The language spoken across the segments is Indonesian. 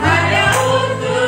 Hanya untuk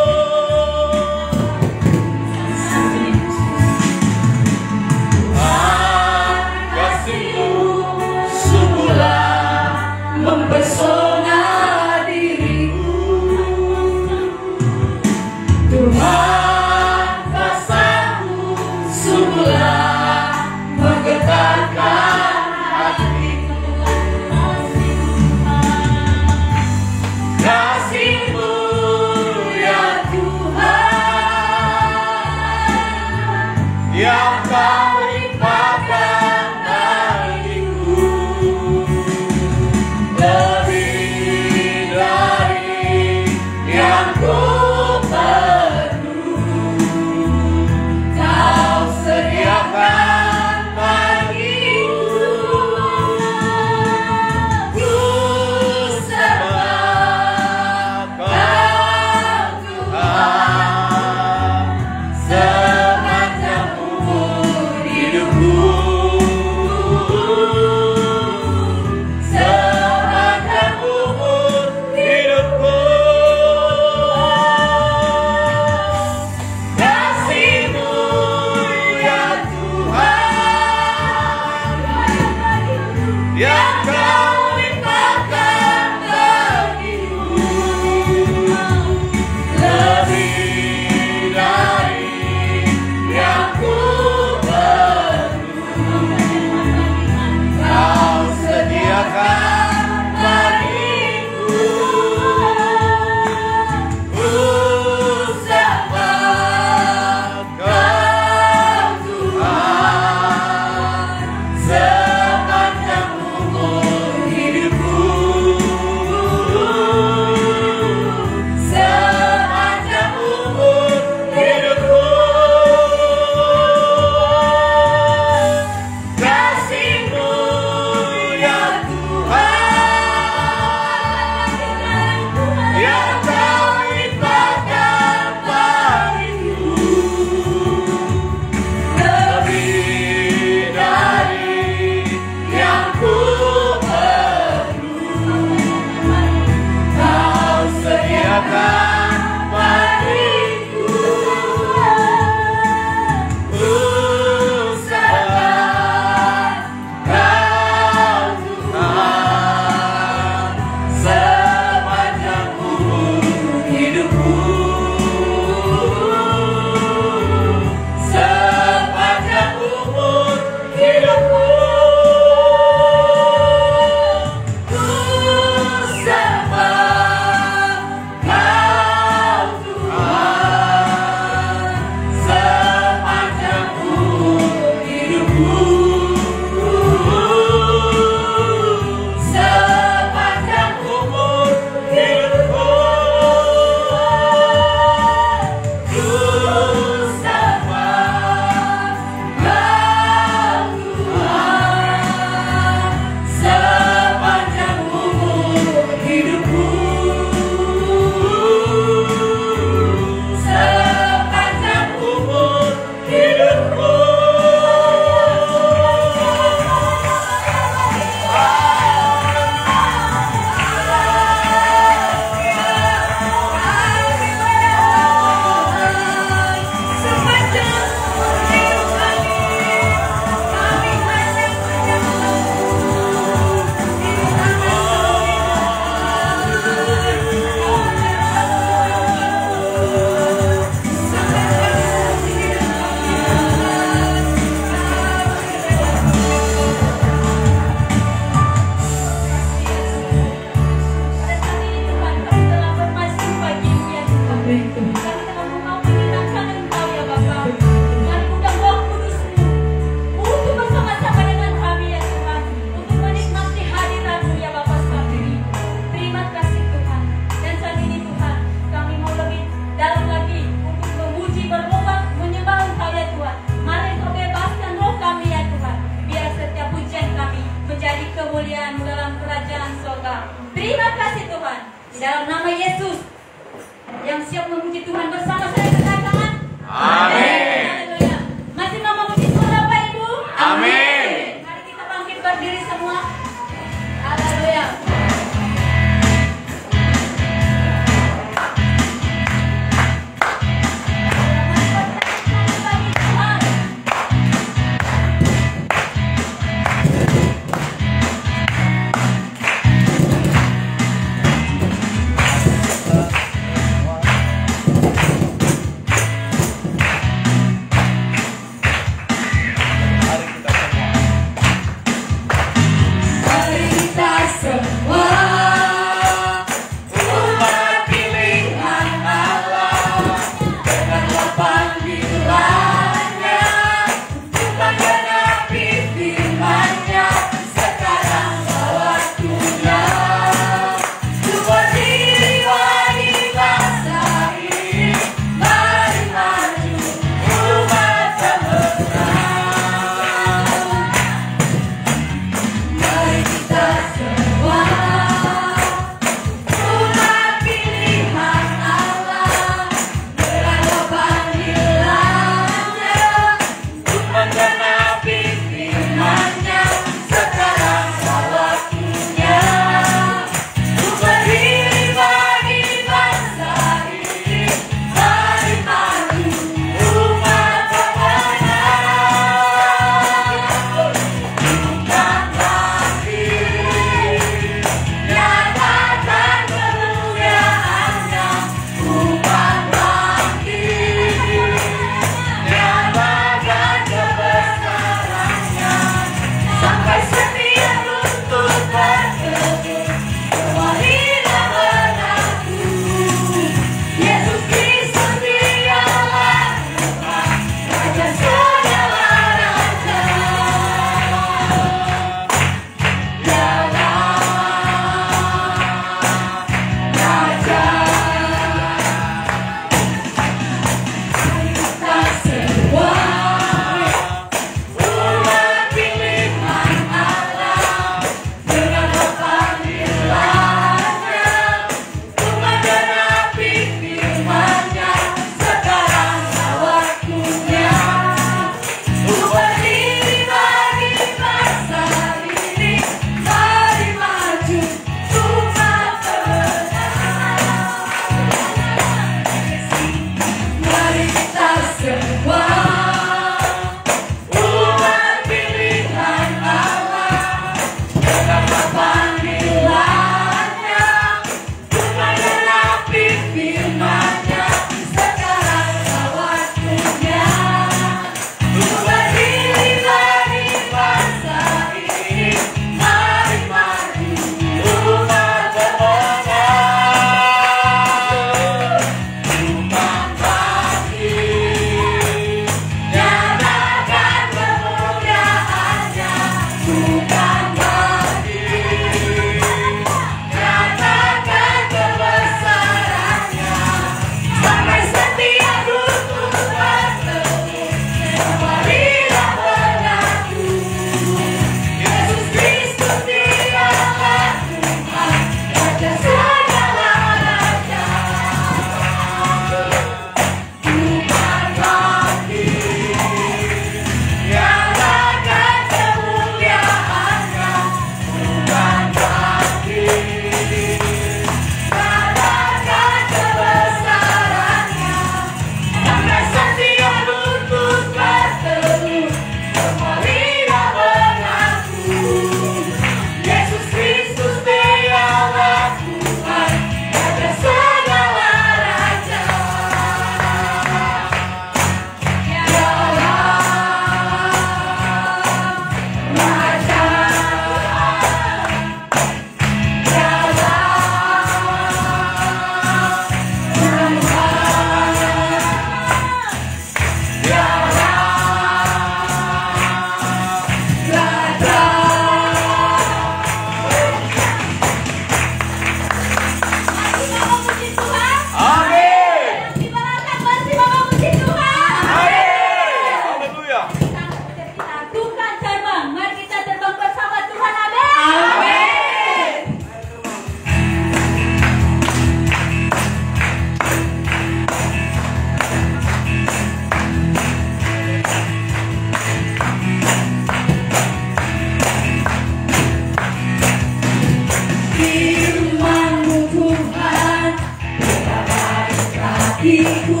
kakiku,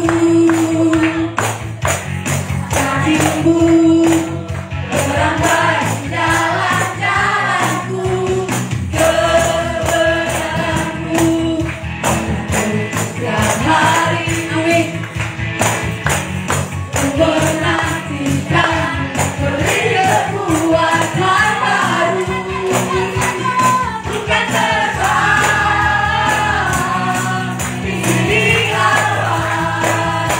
kakimu merambai jalan-jalanku, kebenaranku setiap hari. Amin. Ku menantikan beri kekuatan baru, bukan terbang di awan.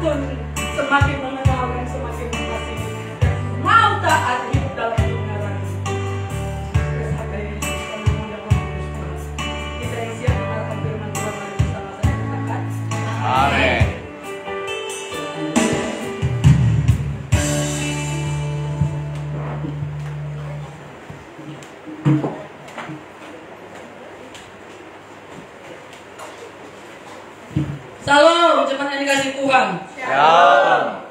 santun, semakin mengenal dan semakin mengasihi, dan mau taat hidup dalam kebenaran. Bersama ini kita mengundang Roh Kudus Tuhan. Kita yang siap mendengarkan firman Tuhan, mari bersama-sama katakan Amin. Salam, jemaat yang dikasih Tuhan. Shalom.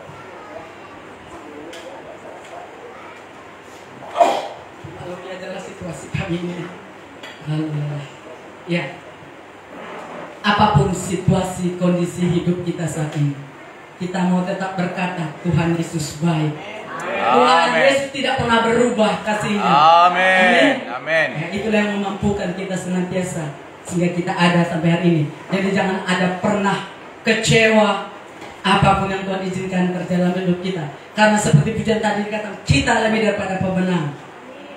Kalau ini adalah situasi kami ini. Ya, apapun situasi kondisi hidup kita saat ini, kita mau tetap berkata Tuhan Yesus baik. Tuhan Yesus tidak pernah berubah kasihnya. Amin. Amin. Ya, itulah yang memampukan kita senantiasa sehingga kita ada sampai hari ini. Jadi jangan ada pernah kecewa apapun yang Tuhan izinkan terjadi dalam hidup kita. Karena seperti pujian tadi dikatakan, kita lebih daripada pemenang.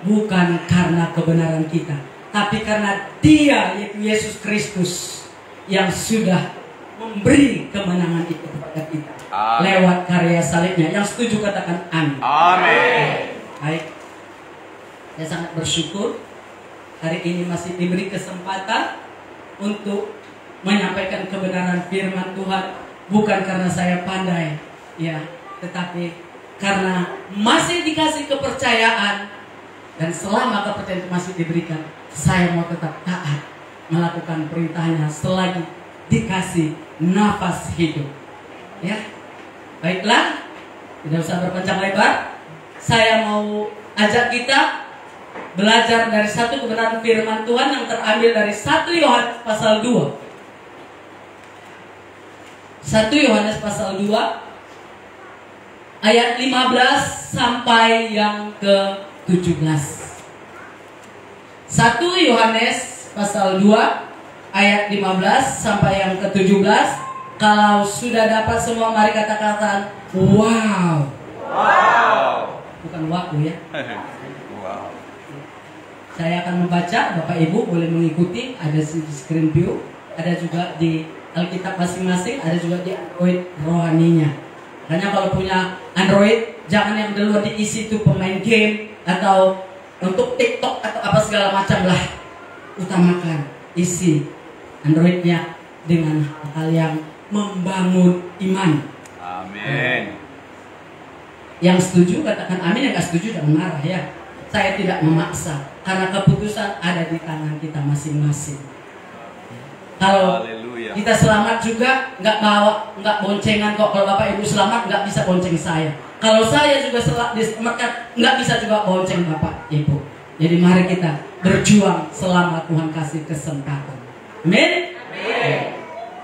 Bukan karena kebenaran kita, tapi karena Dia, yaitu Yesus Kristus, yang sudah memberi kemenangan itu kepada kita. Amin. Lewat karya salibnya. Yang setuju katakan amin. Amin. Baik, saya sangat bersyukur hari ini masih diberi kesempatan untuk menyampaikan kebenaran firman Tuhan. Bukan karena saya pandai, ya, tetapi karena masih dikasih kepercayaan. Dan selama kepercayaan itu masih diberikan, saya mau tetap taat melakukan perintahnya selagi dikasih nafas hidup. Ya, baiklah, tidak usah berpanjang lebar. Saya mau ajak kita belajar dari satu kebenaran firman Tuhan yang terambil dari 1 Yohanes pasal 2. 1 Yohanes pasal 2 ayat 15 sampai yang ke-17. 1 Yohanes pasal 2 ayat 15 sampai yang ke-17. Kalau sudah dapat semua, mari katakan wow. Wow. Bukan waku ya. Wow. Saya akan membaca, Bapak Ibu boleh mengikuti. Ada di screen view, ada juga di Alkitab masing-masing, ada juga di Android rohaninya. Makanya kalau punya Android, jangan yang dulu diisi itu pemain game atau untuk TikTok atau apa segala macam lah. Utamakan isi Androidnya dengan hal yang membangun iman. Amin. Yang setuju katakan amin, yang gak setuju jangan marah ya. Saya tidak memaksa, karena keputusan ada di tangan kita masing-masing. Kalau Haleluya. kita selamat juga nggak boncengan kok. Kalau Bapak Ibu selamat nggak bisa bonceng saya. Kalau saya juga diselamatkan nggak bisa juga bonceng Bapak Ibu. Jadi mari kita berjuang selama Tuhan kasih kesempatan. Amin.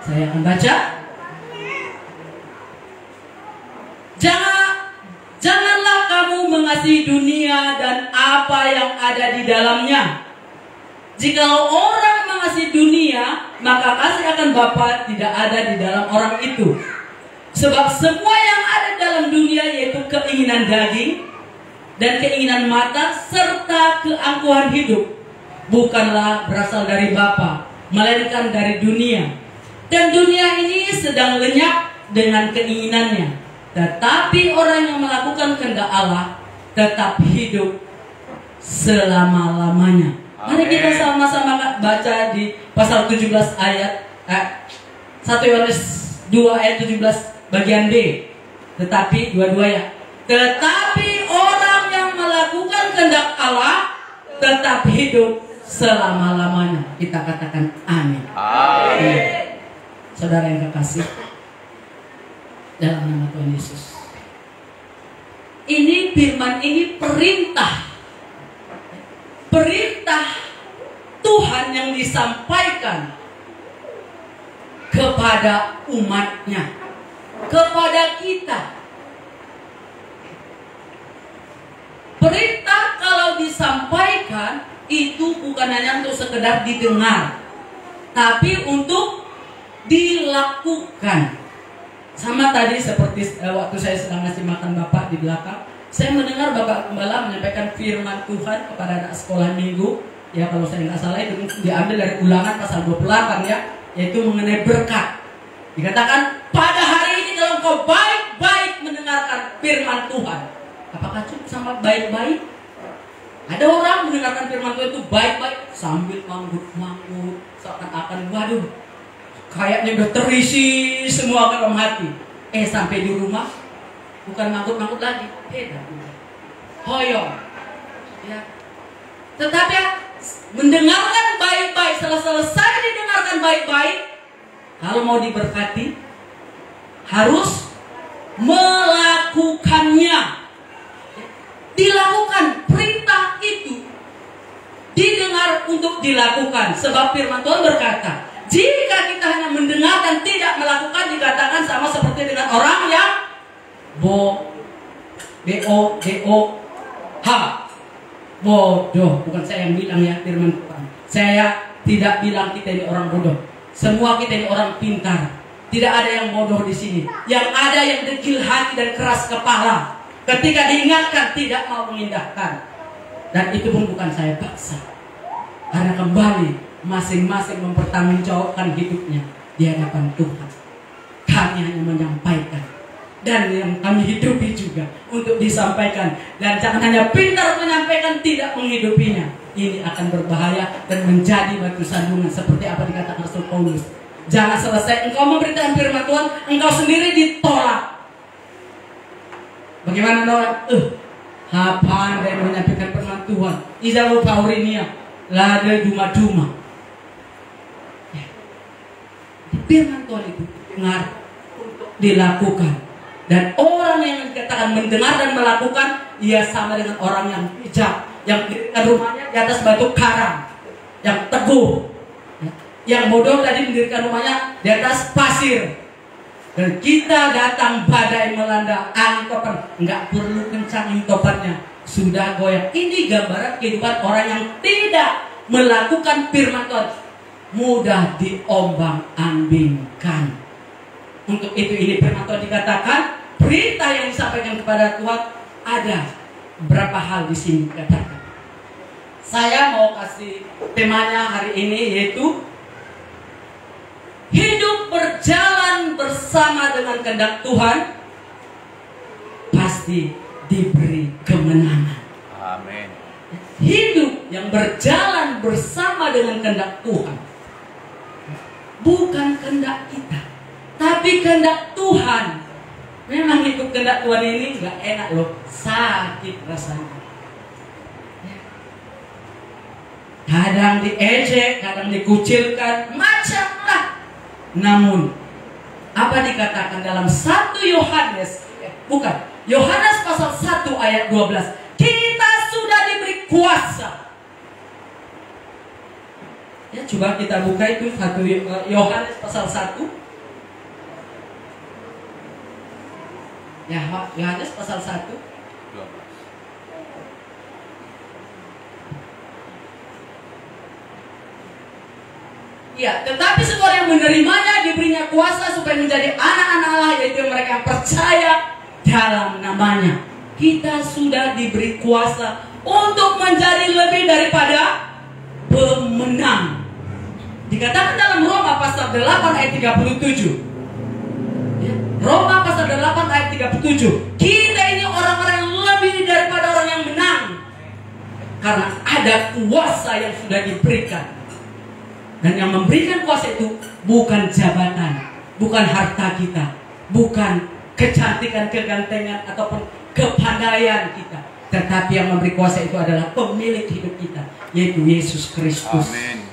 Saya akan baca. Janganlah kamu mengasihi dunia dan apa yang ada di dalamnya. Jikalau orang mengasihi dunia, maka kasih akan Bapa tidak ada di dalam orang itu. Sebab semua yang ada dalam dunia, yaitu keinginan daging dan keinginan mata serta keangkuhan hidup, bukanlah berasal dari Bapa, melainkan dari dunia. Dan dunia ini sedang lenyap dengan keinginannya. Tetapi orang yang melakukan kehendak Allah tetap hidup selama-lamanya. Mari kita sama-sama baca di pasal 17 ayat 1 Yohanes 2 ayat 17 bagian B. Tetapi dua-dua ya. Tetapi orang yang melakukan kehendak Allah tetap hidup selama-lamanya. Kita katakan amin. Amin. Saudara yang kekasih, dalam nama Tuhan Yesus, ini firman ini perintah Tuhan yang disampaikan kepada umatnya, kepada kita. Perintah kalau disampaikan itu bukan hanya untuk sekedar didengar, tapi untuk dilakukan. Sama tadi seperti waktu saya sedang ngasih makan Bapak di belakang, saya mendengar Bapak Gembala menyampaikan firman Tuhan kepada anak sekolah minggu. Ya kalau saya nggak salah itu diambil dari Ulangan pasal 28 ya, yaitu mengenai berkat. Dikatakan pada hari ini dalam engkau baik-baik mendengarkan firman Tuhan. Apakah cukup sama baik-baik? Ada orang mendengarkan firman Tuhan itu baik-baik sambil manggut-manggut, seakan-akan waduh, kayaknya udah terisi semua ke dalam hati. Sampai di rumah bukan manggut-manggut lagi, beda. Hoyong. Ya. Tetapi mendengarkan baik-baik, setelah selesai didengarkan baik-baik, kalau mau diberkati harus melakukannya. Dilakukan, perintah itu didengar untuk dilakukan. Sebab firman Tuhan berkata, jika kita hanya mendengar dan tidak melakukan, dikatakan sama seperti dengan orang yang bodoh. Bukan saya yang bilang ya, firman Tuhan. Saya tidak bilang kita ini orang bodoh. Semua kita ini orang pintar. Tidak ada yang bodoh di sini. Yang ada yang degil hati dan keras kepala. Ketika diingatkan tidak mau mengindahkan. Dan itu pun bukan saya paksa. Karena kembali masing-masing mempertanggungjawabkan hidupnya di hadapan Tuhan. Kami hanya menyampaikan. Dan yang kami hidupi juga untuk disampaikan. Dan jangan hanya pintar menyampaikan, tidak menghidupinya. Ini akan berbahaya dan menjadi batu sandungan. Seperti apa dikatakan Rasul Paulus. Jangan selesai engkau memberitakan firman Tuhan, engkau sendiri ditolak. Bagaimana orang? Pandai menyampaikan firman Tuhan. Izalu paurinia, lada duma-duma. Firman Tuhan itu dengar untuk dilakukan. Dan orang yang dikatakan mendengar dan melakukan, ia sama dengan orang yang bijak, yang mendirikan rumahnya di atas batu karang, yang teguh. Yang bodoh tadi mendirikan rumahnya di atas pasir. Dan kita datang badai melanda, angin topan, nggak perlu kencang angin topannya, sudah goyang. Ini gambaran kehidupan orang yang tidak melakukan firman Tuhan, mudah diombang-ambingkan. Untuk itu ini firman Tuhan dikatakan, perintah yang disampaikan kepada Tuhan ada berapa hal di sini dikatakan. Saya mau kasih temanya hari ini yaitu hidup berjalan bersama dengan kehendak Tuhan pasti diberi kemenangan. Amin. Hidup yang berjalan bersama dengan kehendak Tuhan bukan kehendak kita, tapi kehendak Tuhan. Memang hidup kehendak Tuhan ini nggak enak loh, sakit rasanya. Kadang diejek, kadang dikucilkan, macam lah. Namun, apa dikatakan dalam 1 Yohanes, Yohanes pasal 1 ayat 12, kita sudah diberi kuasa. Ya, coba kita buka itu 1 Yohanes pasal 1. Ya, Yohanes pasal 1. Ya, tetapi semua yang menerimanya diberinya kuasa supaya menjadi anak-anak Allah, yaitu mereka yang percaya dalam namanya. Kita sudah diberi kuasa untuk menjadi lebih daripada pemenang. Dikatakan dalam Roma pasal 8 ayat 37. Ya, Roma pasal 8 ayat 37. Kita ini orang-orang yang lebih daripada orang yang menang. Karena ada kuasa yang sudah diberikan. Dan yang memberikan kuasa itu bukan jabatan, bukan harta kita, bukan kecantikan, kegantengan, ataupun kepandaian kita. Tetapi yang memberi kuasa itu adalah pemilik hidup kita, yaitu Yesus Kristus. Amin.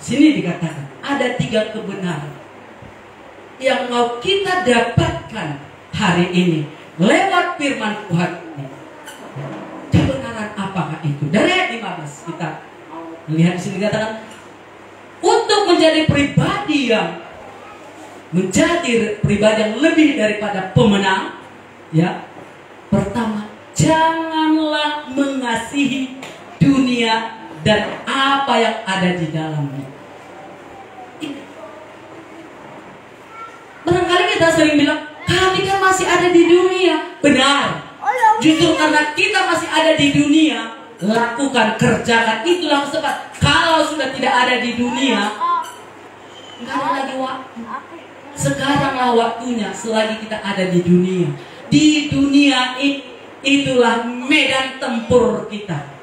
Sini dikatakan ada 3 kebenaran yang mau kita dapatkan hari ini lewat firman Tuhan ini. Kebenaran apakah itu? Dari ayat 15 kita melihat di sini dikatakan, untuk menjadi pribadi yang lebih daripada pemenang, ya. Pertama, janganlah mengasihi dunia dan apa yang ada di dalamnya. Barangkali kita sering bilang, kami kan masih ada di dunia. Benar. Justru karena kita masih ada di dunia, lakukan, kerjakan, itulah sebab. Kalau sudah tidak ada di dunia, nggak ada lagi waktu. sekaranglah waktunya selagi kita ada di dunia. Di dunia ini, itulah medan tempur kita.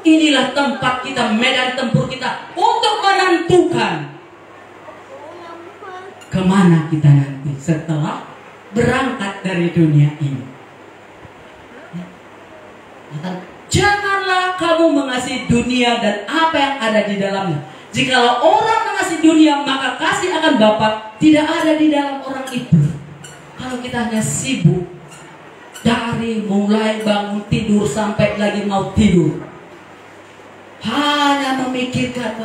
Inilah tempat kita, medan tempur kita untuk menentukan kemana kita nanti setelah berangkat dari dunia ini. Janganlah kamu mengasihi dunia dan apa yang ada di dalamnya. Jikalau orang mengasihi dunia, maka kasih akan Bapa tidak ada di dalam orang itu. Kalau kita hanya sibuk dari mulai bangun tidur sampai lagi mau tidur, hanya memikirkan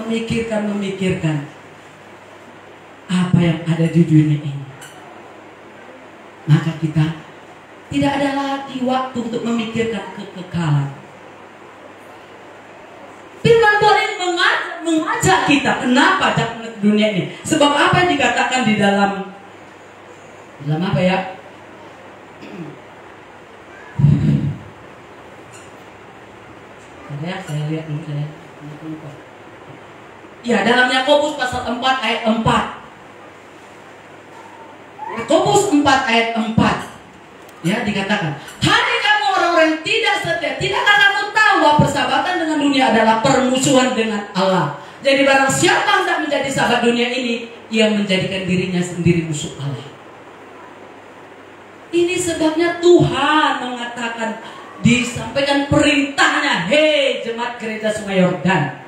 apa yang ada di dunia ini, maka kita tidak ada lagi waktu untuk memikirkan kekekalan. Firman Tuhan ini mengajak kita. Kenapa datang ke dunia ini? Sebab apa yang dikatakan di dalam apa ya? Saya lihat dulu, saya lupa. Ya, dalam Yakobus pasal 4 ayat 4. Yakobus 4 ayat 4. Ya, dikatakan, hai kamu orang-orang yang tidak setia, tidakkah kamu tahu bahwa persahabatan dengan dunia adalah permusuhan dengan Allah? Jadi barang siapa hendak menjadi sahabat dunia ini, ia menjadikan dirinya sendiri musuh Allah. Ini sebabnya Tuhan mengatakan, disampaikan perintahnya, hei jemaat gereja Sungai Yordan,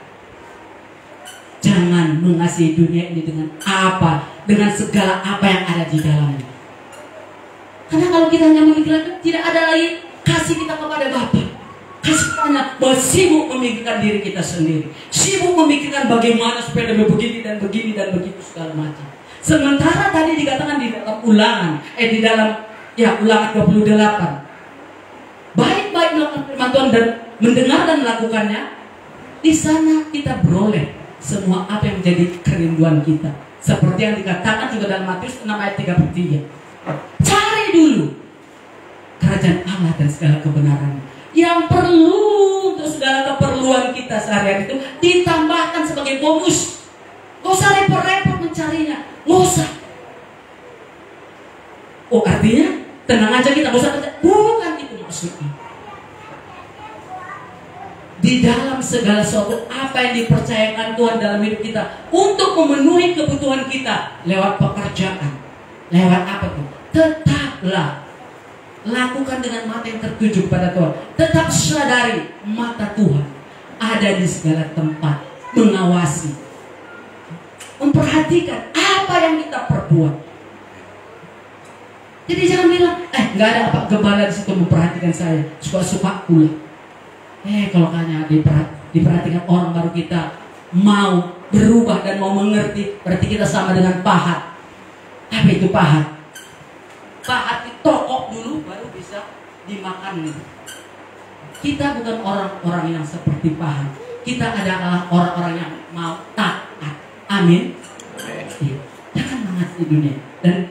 jangan mengasihi dunia ini dengan apa, dengan segala apa yang ada di dalamnya. Karena kalau kita hanya memikirkan, tidak ada lagi kasih kita kepada Bapa. Kasih kita hanya sibuk memikirkan diri kita sendiri, sibuk memikirkan bagaimana supaya lebih begini dan begini dan begitu segala macam. Sementara tadi dikatakan di dalam Ulangan, Ulangan 28, baik-baik melakukan firman Tuhan dan mendengar dan melakukannya, di sana kita beroleh semua apa yang menjadi kerinduan kita. Seperti yang dikatakan juga dalam Matius 6 ayat 33. Cari dulu kerajaan Allah dan segala kebenaran yang perlu untuk segala keperluan kita sehari-hari itu ditambahkan sebagai bonus. Gak usah repot-repot mencarinya, gak usah. Oh, artinya tenang aja kita gak usah kerja. Bukan itu maksudnya. Di dalam segala sesuatu apa yang dipercayakan Tuhan dalam hidup kita untuk memenuhi kebutuhan kita lewat pekerjaan, lewat apa tuh? Tetaplah lakukan dengan mata yang tertuju kepada Tuhan. Tetap sadari mata Tuhan ada di segala tempat, mengawasi, memperhatikan apa yang kita perbuat. Jadi jangan bilang, nggak ada apa gembala di situ memperhatikan saya, suka-suka pula. Kalau hanya diperhatikan orang baru kita mau berubah dan mau mengerti, berarti kita sama dengan pahat. Apa itu pahat? Pahat ditokok dulu baru bisa dimakan. Kita bukan orang-orang yang seperti pahat. Kita adalah orang-orang yang mau taat. Amin. Jangan mengasihi dunia. Dan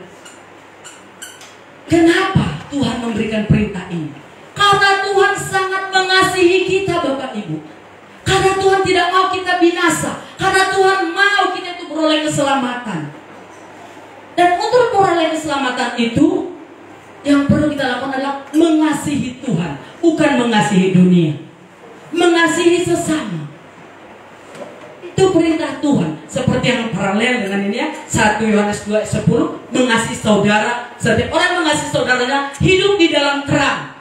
kenapa Tuhan memberikan perintah ini? Karena Tuhan sangat mengasihi kita, Bapak Ibu. Karena Tuhan tidak mau kita binasa. Karena Tuhan mau kita itu beroleh keselamatan. Dan untuk memperoleh keselamatan itu, yang perlu kita lakukan adalah mengasihi Tuhan, bukan mengasihi dunia. Mengasihi sesama. Itu perintah Tuhan. Seperti yang paralel dengan ini ya, 1 Yohanes 2:10, mengasihi saudara. Setiap orang mengasihi saudaranya hidup di dalam terang.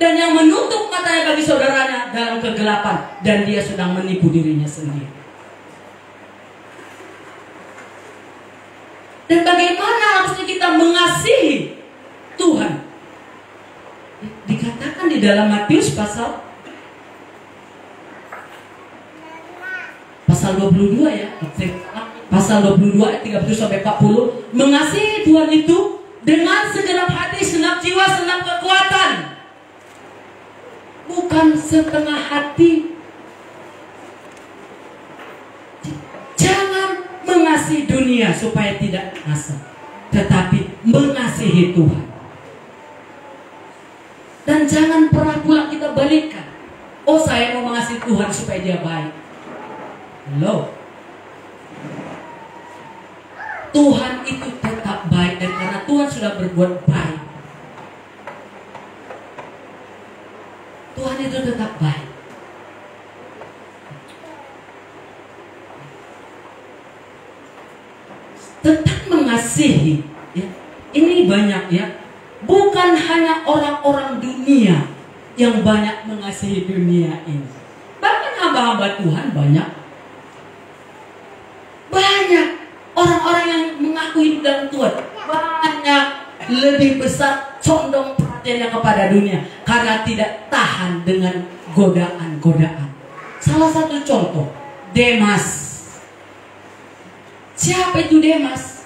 Dan yang menutup matanya bagi saudaranya dalam kegelapan, dan dia sedang menipu dirinya sendiri. Dan bagaimana harusnya kita mengasihi Tuhan? Dikatakan di dalam Matius pasal 22 ya. Pasal 22 ayat 30-40. Mengasihi Tuhan itu dengan segenap hati, segenap jiwa, segenap kekuatan. Bukan setengah hati. Jangan mengasihi dunia supaya tidak binasa, tetapi mengasihi Tuhan. Dan jangan pernah pula kita balikkan. Oh, saya mau mengasihi Tuhan supaya dia baik. Loh. Tuhan itu tetap baik, dan karena Tuhan sudah berbuat baik, Tuhan itu tetap baik. Tetap mengasihi, ya. Ini banyak, ya. Bukan hanya orang-orang dunia yang banyak mengasihi dunia ini. Bahkan hamba-hamba Tuhan banyak orang-orang yang mengaku hidup dalam Tuhan, banyak lebih besar condong perhatiannya kepada dunia karena tidak tahan dengan godaan-godaan. Salah satu contoh, Demas. Siapa itu Demas?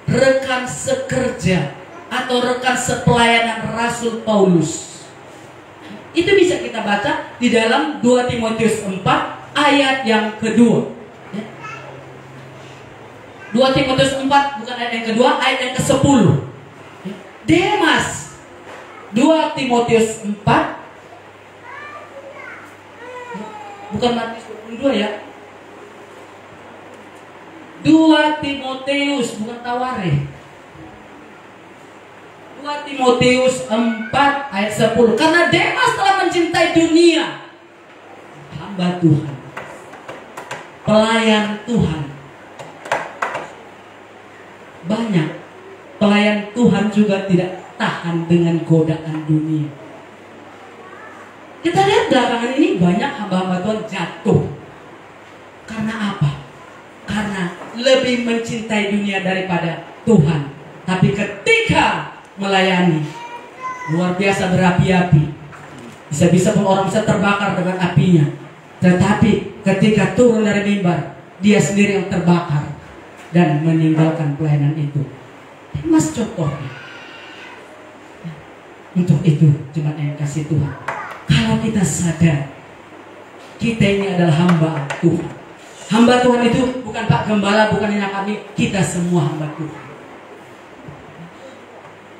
Rekan sekerja atau rekan sepelayanan Rasul Paulus. Itu bisa kita baca di dalam 2 Timotius 4 ayat yang kedua. 2 Timotius 4 bukan ayat yang kedua, ayat yang ke-10. Demas, 2 Timotius 4, bukan Matius 22 ya. 2 Timotius, bukan Taware. 2 Timotius 4 ayat 10. Karena Demas telah mencintai dunia, hamba Tuhan, pelayan Tuhan. Banyak pelayan Tuhan juga tidak tahan dengan godaan dunia. Kita lihat belakangan ini banyak hamba-hamba Tuhan jatuh. Karena apa? Karena lebih mencintai dunia daripada Tuhan. Tapi ketika melayani, luar biasa berapi-api. Bisa-bisa pun orang bisa terbakar dengan apinya. Tetapi ketika turun dari mimbar, dia sendiri yang terbakar dan meninggalkan pelayanan itu. Mas contohnya. Untuk itu jemaat yang kasih Tuhan, kalau kita sadar kita ini adalah hamba Tuhan. Hamba Tuhan itu bukan Pak Gembala, bukan hanya kami, kita semua hamba Tuhan.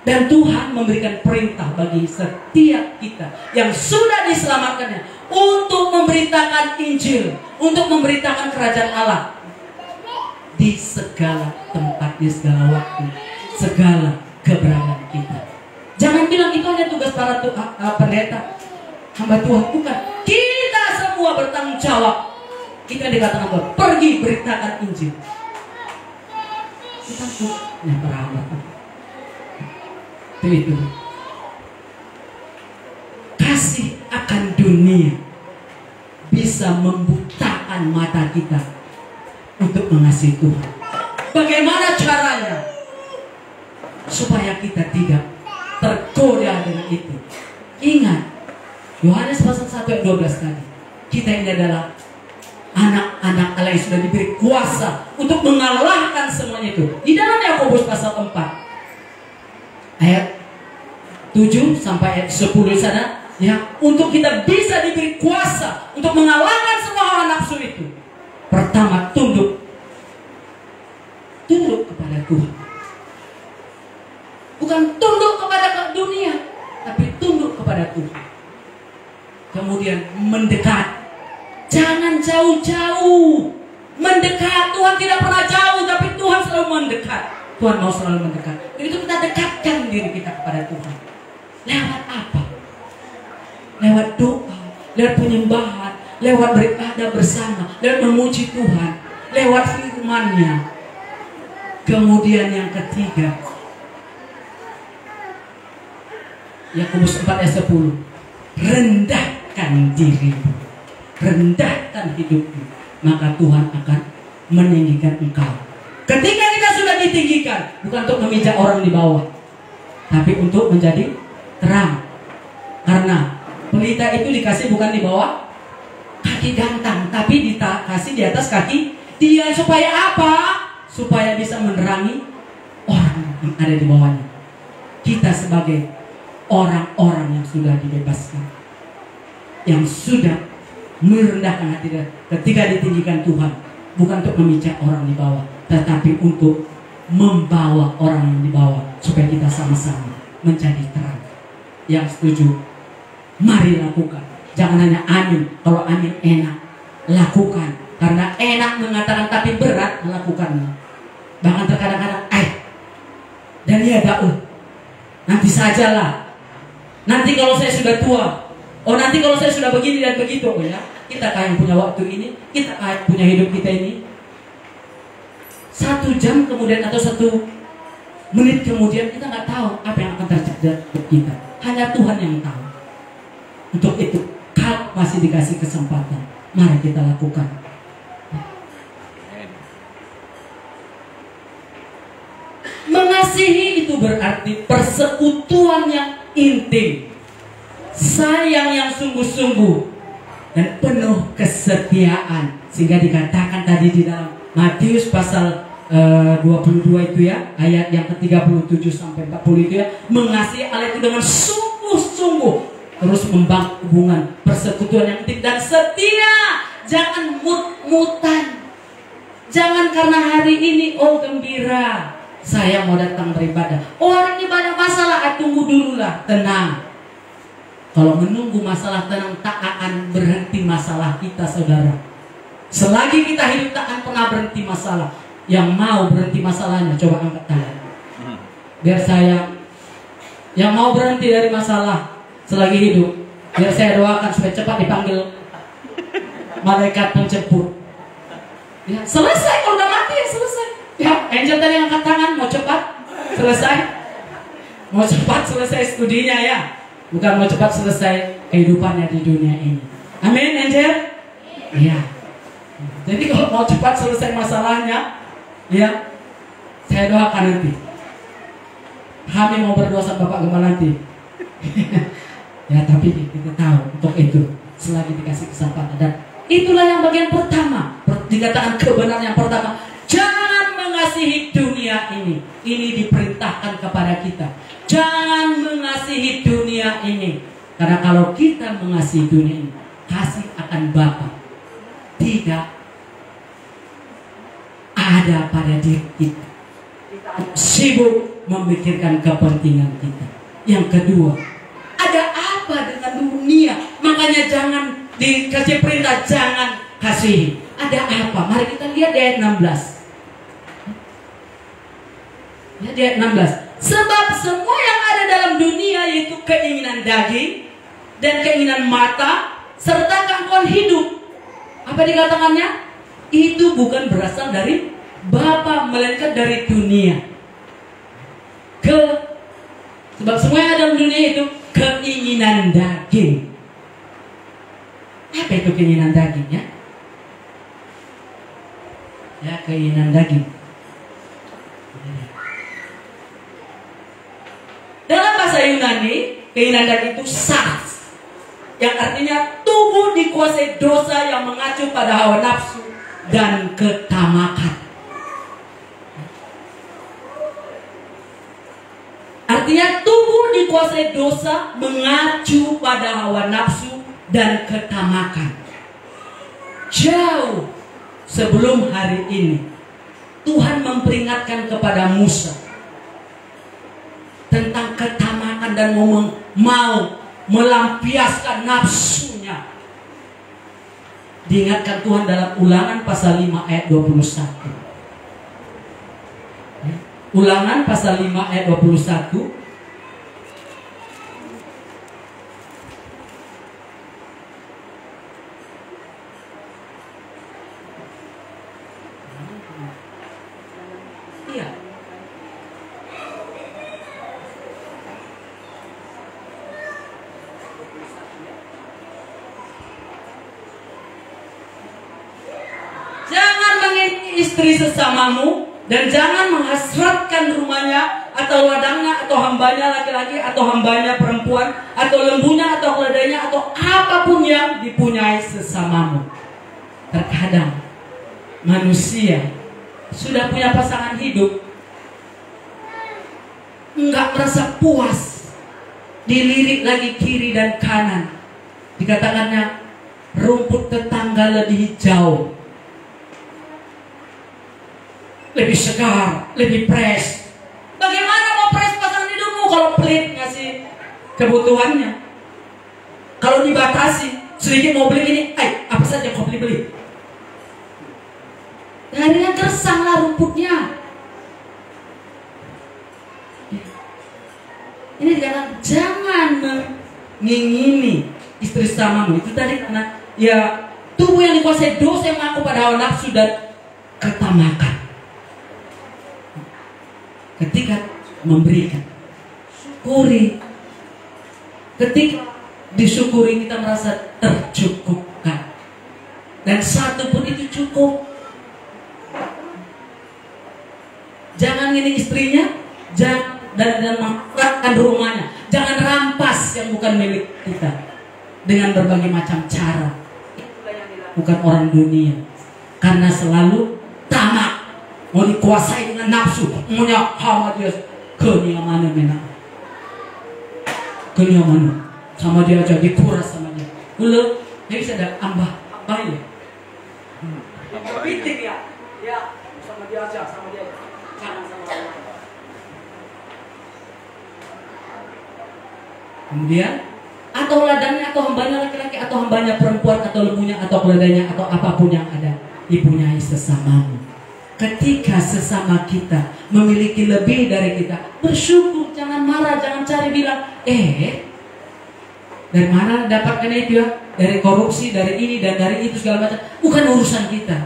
Dan Tuhan memberikan perintah bagi setiap kita yang sudah diselamatkannya untuk memberitakan Injil, untuk memberitakan kerajaan Allah di segala tempat, di segala waktu, segala keberadaan kita. Jangan bilang itu hanya tugas para pendeta, hamba Tuhan. Bukan. Kita semua bertanggung jawab. Kita dikatakan bahwa pergi beritakan Injil. Kita punya perhamba. Itu. Kasih akan dunia bisa membutakan mata kita untuk mengasihi Tuhan. Bagaimana caranya supaya kita tidak tergoda dengan itu? Ingat Yohanes pasal 1 ayat 12 tadi. Kita ini adalah anak-anak Allah yang sudah diberi kuasa untuk mengalahkan semuanya itu. Di dalam Yakobus pasal 4 ayat 7 sampai ayat 10 di sana, ya, untuk kita bisa diberi kuasa untuk mengalahkan semua hawa nafsu itu. Pertama, tunduk kepada Tuhan. Bukan tunduk kepada dunia, tapi tunduk kepada Tuhan. Kemudian mendekat. Jangan jauh-jauh. Mendekat. Tuhan tidak pernah jauh, tapi Tuhan selalu mendekat. Tuhan mau selalu mendekat. Itu kita dekatkan diri kita kepada Tuhan. Lewat apa? Lewat doa, lewat penyembahan, lewat beribadah bersama, lewat memuji Tuhan, lewat firman-Nya. Kemudian yang ketiga, Yakobus 4 ayat 10, rendahkan dirimu, rendahkan hidupmu, maka Tuhan akan meninggikan engkau. Ketika kita sudah ditinggikan, bukan untuk memijak orang di bawah, tapi untuk menjadi terang. Karena pelita itu dikasih bukan di bawah kaki gantang, tapi dikasih di atas kaki dia. Supaya apa? Supaya bisa menerangi orang yang ada di bawahnya. Kita sebagai orang-orang yang sudah dibebaskan, yang sudah merendahkan hati ketika ditinggikan Tuhan, bukan untuk memijak orang di bawah, tetapi untuk membawa orang yang di bawah supaya kita sama-sama menjadi terang. Yang setuju, mari lakukan. Jangan hanya amin. Kalau amin enak, lakukan. Karena enak mengatakan tapi berat melakukannya. Bahkan terkadang nanti sajalah. Nanti kalau saya sudah tua. Oh nanti kalau saya sudah begini dan begitu. Oh ya, kita yang punya waktu ini, kita punya hidup kita ini. 1 jam kemudian atau 1 menit kemudian kita nggak tahu apa yang akan terjadi untuk kita. Hanya Tuhan yang tahu. Untuk itu, kalau masih dikasih kesempatan, mari kita lakukan. Mengasihi itu berarti persekutuan yang intim, sayang yang sungguh-sungguh, dan penuh kesetiaan. Sehingga dikatakan tadi di dalam Matius pasal 22 itu ya, ayat yang ke-37 sampai 40 itu ya, mengasihi Allah itu dengan sungguh-sungguh, terus membangun hubungan persekutuan yang intim dan setia. Jangan mut-mutan. Jangan karena hari ini oh gembira, saya mau datang beribadah. Oh hari ini banyak masalah, tunggu dulu lah, tenang. Kalau menunggu masalah tenang, tak akan berhenti masalah kita, saudara. Selagi kita hidup tak akan pernah berhenti masalah. Yang mau berhenti masalahnya, coba angkat tangan. Biar saya, yang mau berhenti dari masalah selagi hidup, biar saya doakan supaya cepat dipanggil malaikat penjemput. Ya, selesai kalau udah mati ya selesai. Ya, angel tadi angkat tangan, mau cepat selesai, mau cepat selesai studinya ya, bukan mau cepat selesai kehidupannya di dunia ini. Amin, angel. Iya. Jadi kalau mau cepat selesai masalahnya, ya, saya doakan nanti. Kami mau berdoa sama Bapak Gembala nanti. Ya, tapi kita tahu untuk itu selagi dikasih kesempatan. Dan itulah yang bagian pertama. Dikatakan kebenaran yang pertama, jangan mengasihi dunia ini. Ini diperintahkan kepada kita. Jangan mengasihi dunia ini. Karena kalau kita mengasihi dunia ini, kasih akan Bapa tidak ada pada diri kita. Sibuk memikirkan kepentingan kita. Yang kedua, ada apa dengan dunia? Makanya jangan dikasih perintah, jangan kasihi. Ada apa? Mari kita lihat di ayat 16. Ya, di ayat 16. Sebab semua yang ada dalam dunia, yaitu keinginan daging dan keinginan mata serta gangguan hidup, apa dikatakannya? Itu bukan berasal dari Bapa, melainkan dari dunia. Sebab semua yang ada dalam dunia itu keinginan daging. Apa itu keinginan daging ya? Ya, keinginan daging. Dalam bahasa Yunani, keinginan daging itu sarx, yang artinya tubuh dikuasai dosa yang mengacu pada hawa nafsu dan ketamakan. Artinya tubuh dikuasai dosa mengacu pada hawa nafsu dan ketamakan. Jauh sebelum hari ini, Tuhan memperingatkan kepada Musa tentang ketamakan dan mau melampiaskan nafsunya. Diingatkan Tuhan dalam Ulangan pasal 5 ayat 21. Ulangan pasal 5 ayat 21. Iya. Jangan mengingini istri sesamamu, dan jangan menghasratkan rumahnya atau ladangnya atau hambanya laki-laki atau hambanya perempuan atau lembunya atau keledainya atau apapun yang dipunyai sesamamu. Terkadang manusia sudah punya pasangan hidup, enggak merasa puas, dilirik lagi kiri dan kanan. Dikatakannya rumput tetangga lebih hijau, lebih segar, lebih fresh. Bagaimana mau fresh pasangan hidupmu kalau pelit ngasih kebutuhannya? Kalau dibatasi, sedikit mau beli ini, apa saja kau beli. Akhirnya gersanglah rumputnya. Ini dikatakan jangan mengingini istri samamu. Itu tadi karena ya tubuh yang dikuasai dosa yang mengaku pada hawa nafsu dan ketamakan. Ketika memberikan, syukuri. Ketika disyukuri kita merasa tercukupkan. Dan satu pun itu cukup. Jangan ini istrinya, jangan dan mengangkat rumahnya. Jangan rampas yang bukan milik kita dengan berbagai macam cara. Bukan orang dunia, karena selalu tamak, mau dikuasai dengan nafsu, maunya hawa dia kenyamanan mana, kenyamanan sama dia aja dikuras sama dia. Ulu, dia bisa ada ambah ya. Pitik ya, sama dia aja, jangan sama orang lain. Kemudian atau ladangnya atau hambanya laki-laki atau hambanya perempuan atau lembunya atau keledainya atau apapun yang ada dipunyai sesamamu. Ketika sesama kita memiliki lebih dari kita, bersyukur, jangan marah, jangan cari bilang dari mana dapatkan itu ya, dari korupsi, dari ini dan dari itu segala macam. Bukan urusan kita.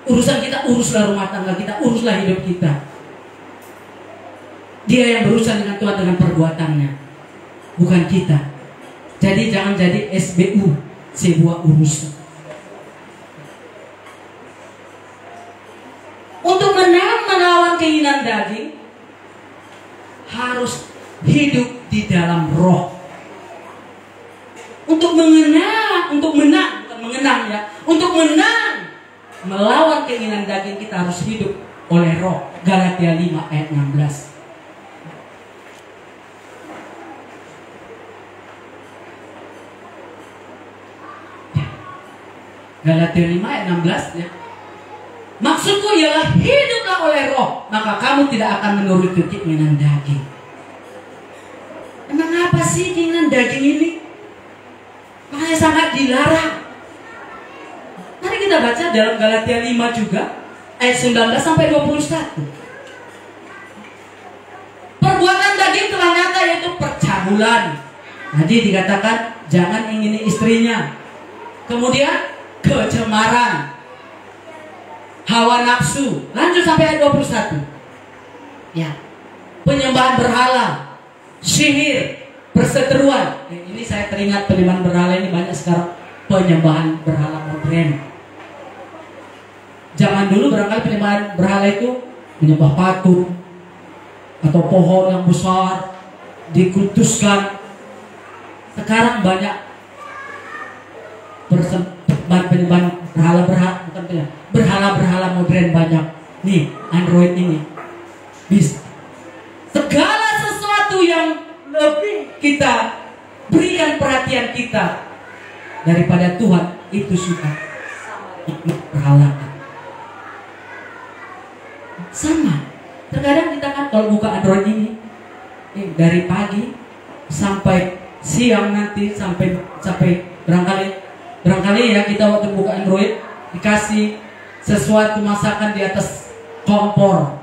Urusan kita, uruslah rumah tangga kita, uruslah hidup kita. Dia yang berurusan dengan Tuhan dengan perbuatannya, bukan kita. Jadi jangan jadi SBU, sebuah urusan. Untuk melawan keinginan daging, harus hidup di dalam roh. Untuk menang melawan keinginan daging, kita harus hidup oleh roh. Galatia 5 ayat 16. Galatia 5 ayat 16 ya. Maksudku ialah hiduplah oleh roh, maka kamu tidak akan menuruti keinginan daging. Emang apa sih keinginan daging ini? Makanya sangat dilarang. Mari kita baca dalam Galatia 5 juga ayat 19 sampai 21. Perbuatan daging telah nyata, yaitu percabulan. Tadi dikatakan jangan ingini istrinya. Kemudian kecemaran, hawa nafsu. Lanjut sampai ayat 21. Ya. Penyembahan berhala, sihir, perseteruan. Ini saya teringat penyembahan berhala ini banyak sekarang, penyembahan berhala modern. Zaman dulu barangkali penyembahan berhala itu menyembah patung atau pohon yang besar dikutuskan. Sekarang banyak penyembahan berhala modern banyak. Nih, Android ini bisa segala sesuatu yang lebih kita berikan perhatian kita daripada Tuhan, itu sudah berhala. Sama. Terkadang kita kan kalau buka Android ini dari pagi sampai siang nanti sampai barangkali ya kita waktu buka Android dikasih sesuatu masakan di atas kompor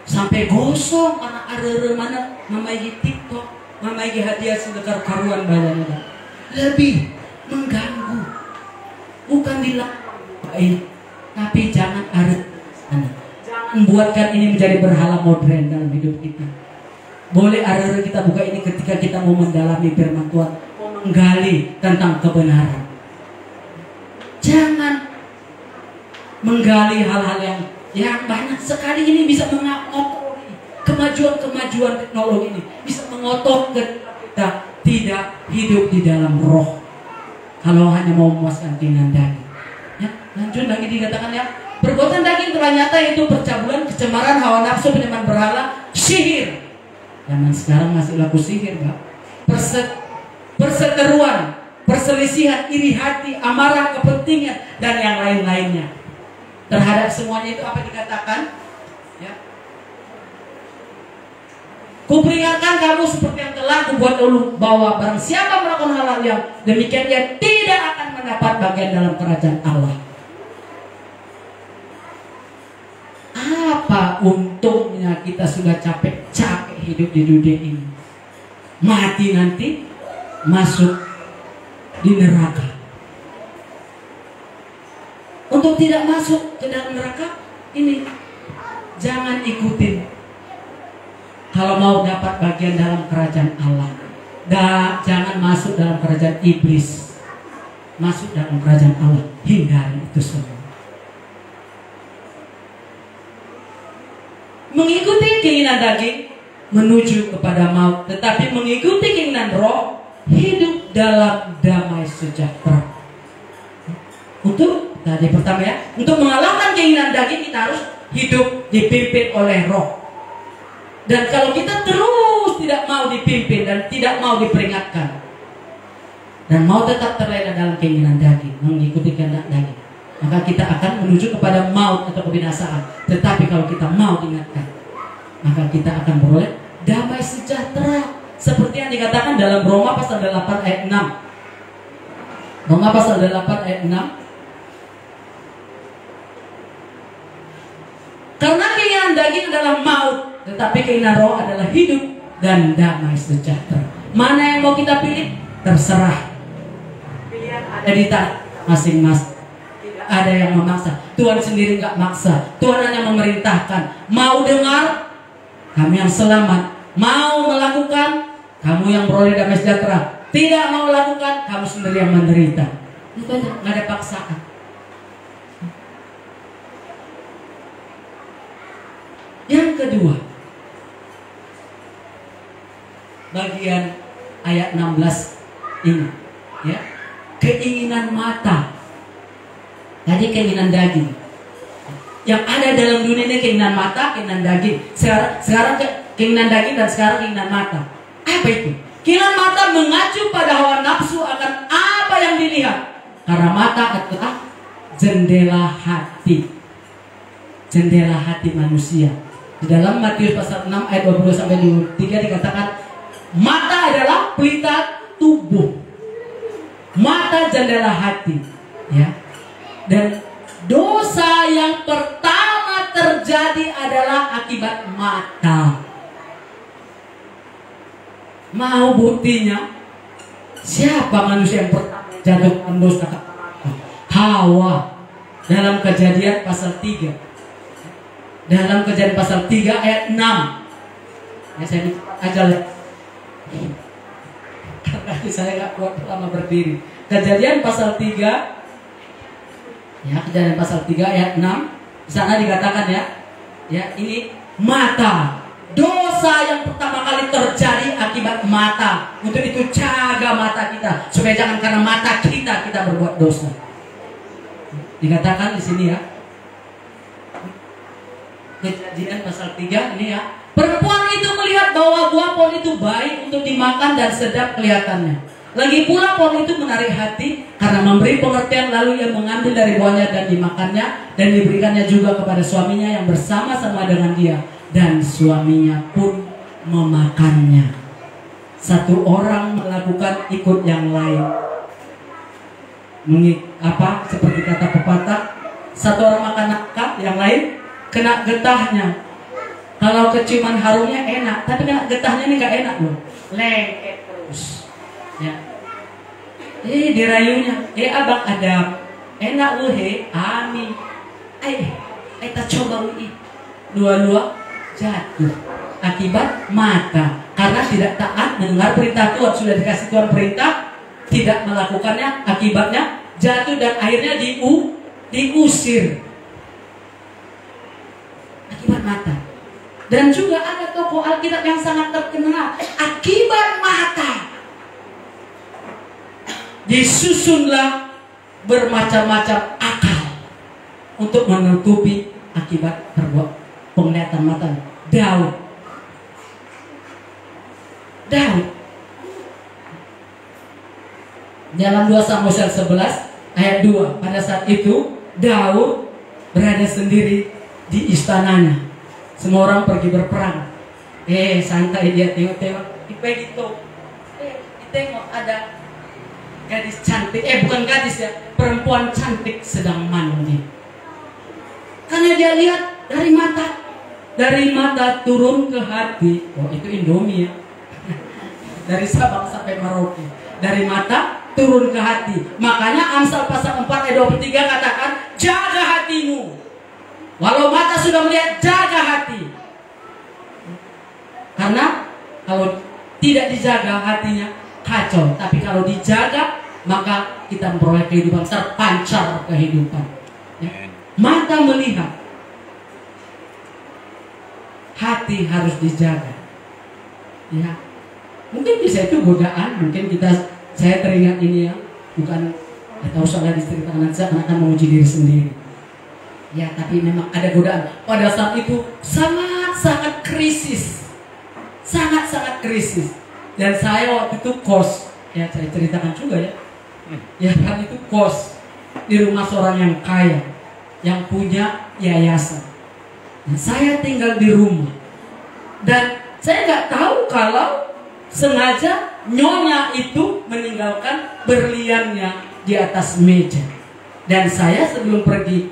sampai gosong karena ada mana mamai TikTok, mamai hadiah sedekar karuan badannya. Lebih mengganggu, bukan dilakukan, tapi jangan ada membuatkan ini menjadi berhala modern dalam hidup kita. Boleh ada kita buka ini ketika kita mau mendalami firman Tuhan, mau menggali tentang kebenaran. Jangan menggali hal-hal yang banyak sekali ini bisa mengotori kemajuan teknologi ini, bisa mengotor kita tidak hidup di dalam roh. Kalau hanya mau memuaskan keinginan daging. Ya, lanjut lagi dikatakan ya, perbuatan daging telah nyata, yaitu percabulan, kecemaran, hawa nafsu, penyembahan berhala, sihir. Zaman sekarang masih laku sihir, Pak. Perseteruan, perselisihan, iri hati, amarah, kepentingan, dan yang lain-lainnya. Terhadap semuanya itu apa dikatakan? Ya. Kuperingatkan kamu seperti yang telah kubuat dulu, bahwa barang siapa melakukan hal-hal yang demikian, dia tidak akan mendapat bagian dalam kerajaan Allah. Apa untungnya kita sudah capek-capek hidup di dunia ini? mati nanti masuk di neraka. Untuk tidak masuk ke dalam neraka ini, jangan ikutin. Kalau mau dapat bagian dalam kerajaan Allah, jangan masuk dalam kerajaan iblis. Masuk dalam kerajaan Allah, hindari itu semua. Mengikuti keinginan daging menuju kepada maut, tetapi mengikuti keinginan roh hidup dalam damai sejahtera. Untuk tadi pertama ya, untuk mengalahkan keinginan daging kita harus hidup dipimpin oleh roh. Dan kalau kita terus tidak mau dipimpin dan tidak mau diperingatkan dan mau tetap terlena dalam keinginan daging, mengikuti kehendak daging, maka kita akan menuju kepada maut atau kebinasaan. Tetapi kalau kita mau diingatkan, maka kita akan beroleh damai sejahtera, seperti yang dikatakan dalam Roma pasal 8 ayat 6. Roma pasal 8 ayat 6. Karena keinginan daging adalah maut, tetapi keinginan roh adalah hidup dan damai sejahtera. Mana yang mau kita pilih? Terserah. Pilihan ada Ada di tangan masing-masing. Ada yang memaksa. Tuhan sendiri nggak maksa. Tuhan hanya memerintahkan. Mau dengar, kamu yang selamat. Mau melakukan, kamu yang beroleh damai sejahtera. Tidak mau melakukan, kamu sendiri yang menderita. Itu aja, nggak ada paksaan. Yang kedua, bagian ayat 16 ini, ya, keinginan mata. Tadi keinginan daging. Yang ada dalam dunia ini keinginan mata, keinginan daging. Sekarang keinginan daging dan sekarang keinginan mata. Apa itu? Keinginan mata mengacu pada hawa nafsu akan apa yang dilihat. Karena mata adalah jendela hati. Jendela hati manusia. Di dalam Matius pasal 6 ayat 22 sampai 23 dikatakan mata adalah pelita tubuh. Mata jendela hati, ya. Dan dosa yang pertama terjadi adalah akibat mata. Mau buktinya? Siapa manusia yang pertama jatuhkan dosa? Hawa. Dalam Kejadian pasal 3. Dalam Kejadian pasal 3 ayat 6. Ya, saya aja lihat. Karena saya gak kuat lama berdiri. Kejadian pasal 3. Ya, Kejadian pasal 3 ayat 6. Di sana dikatakan ya, ini mata. Dosa yang pertama kali terjadi akibat mata. Untuk itu jaga mata kita supaya jangan karena mata kita berbuat dosa. Dikatakan di sini ya. Kejadian pasal 3 ini ya. Perempuan itu melihat bahwa buah pohon itu baik untuk dimakan dan sedap kelihatannya. Lagi pula pohon itu menarik hati karena memberi pengertian, lalu ia mengambil dari buahnya dan dimakannya dan diberikannya juga kepada suaminya yang bersama-sama dengan dia, dan suaminya pun memakannya. Satu orang melakukan ikut yang lain. Seperti kata pepatah, satu orang makan nangka, yang lain kena getahnya. Kalau keciuman harumnya enak, tapi kena getahnya ini gak enak loh. Lengket terus. Ya. Dirayunya. Abang Adam, enak loh Ami. Kita coba ui. Dua-dua jatuh akibat mata karena tidak taat mendengar perintah Tuhan. Sudah dikasih Tuhan perintah, tidak melakukannya, akibatnya jatuh dan akhirnya diusir. Akibat mata. Dan juga ada tokoh Alkitab yang sangat terkenal akibat mata. Disusunlah bermacam-macam akal untuk menutupi akibat perbuatan penglihatan mata. Daud. Dalam 2 Samuel 11 ayat 2, pada saat itu Daud berada sendiri di istananya. Semua orang pergi berperang. Santai dia tengok-tengok. Gitu. Tengok ada gadis cantik. Bukan gadis ya, perempuan cantik sedang mandi. Karena dia lihat dari mata turun ke hati. Oh, itu Indomie ya. dari Sabang sampai Merauke. Dari mata turun ke hati. Makanya Amsal pasal 4 ayat 23 katakan, jaga hatimu. Walau mata sudah melihat, jaga hati. Karena kalau tidak dijaga hatinya kacau. Tapi kalau dijaga, maka kita memperoleh kehidupan, terpancar kehidupan. Ya. Mata melihat, hati harus dijaga. Ya, mungkin bisa itu godaan. Mungkin saya teringat ini ya, bukan atau soalnya diceritakan saya akan menguji diri sendiri. Ya, tapi memang ada godaan. Pada saat itu sangat krisis, sangat krisis. Dan saya waktu itu kos, ya saya ceritakan juga ya. Ya kan itu kos di rumah seorang yang kaya, yang punya yayasan. Nah, saya tinggal di rumah dan saya nggak tahu kalau sengaja nyonya itu meninggalkan berliannya di atas meja. Dan saya sebelum pergi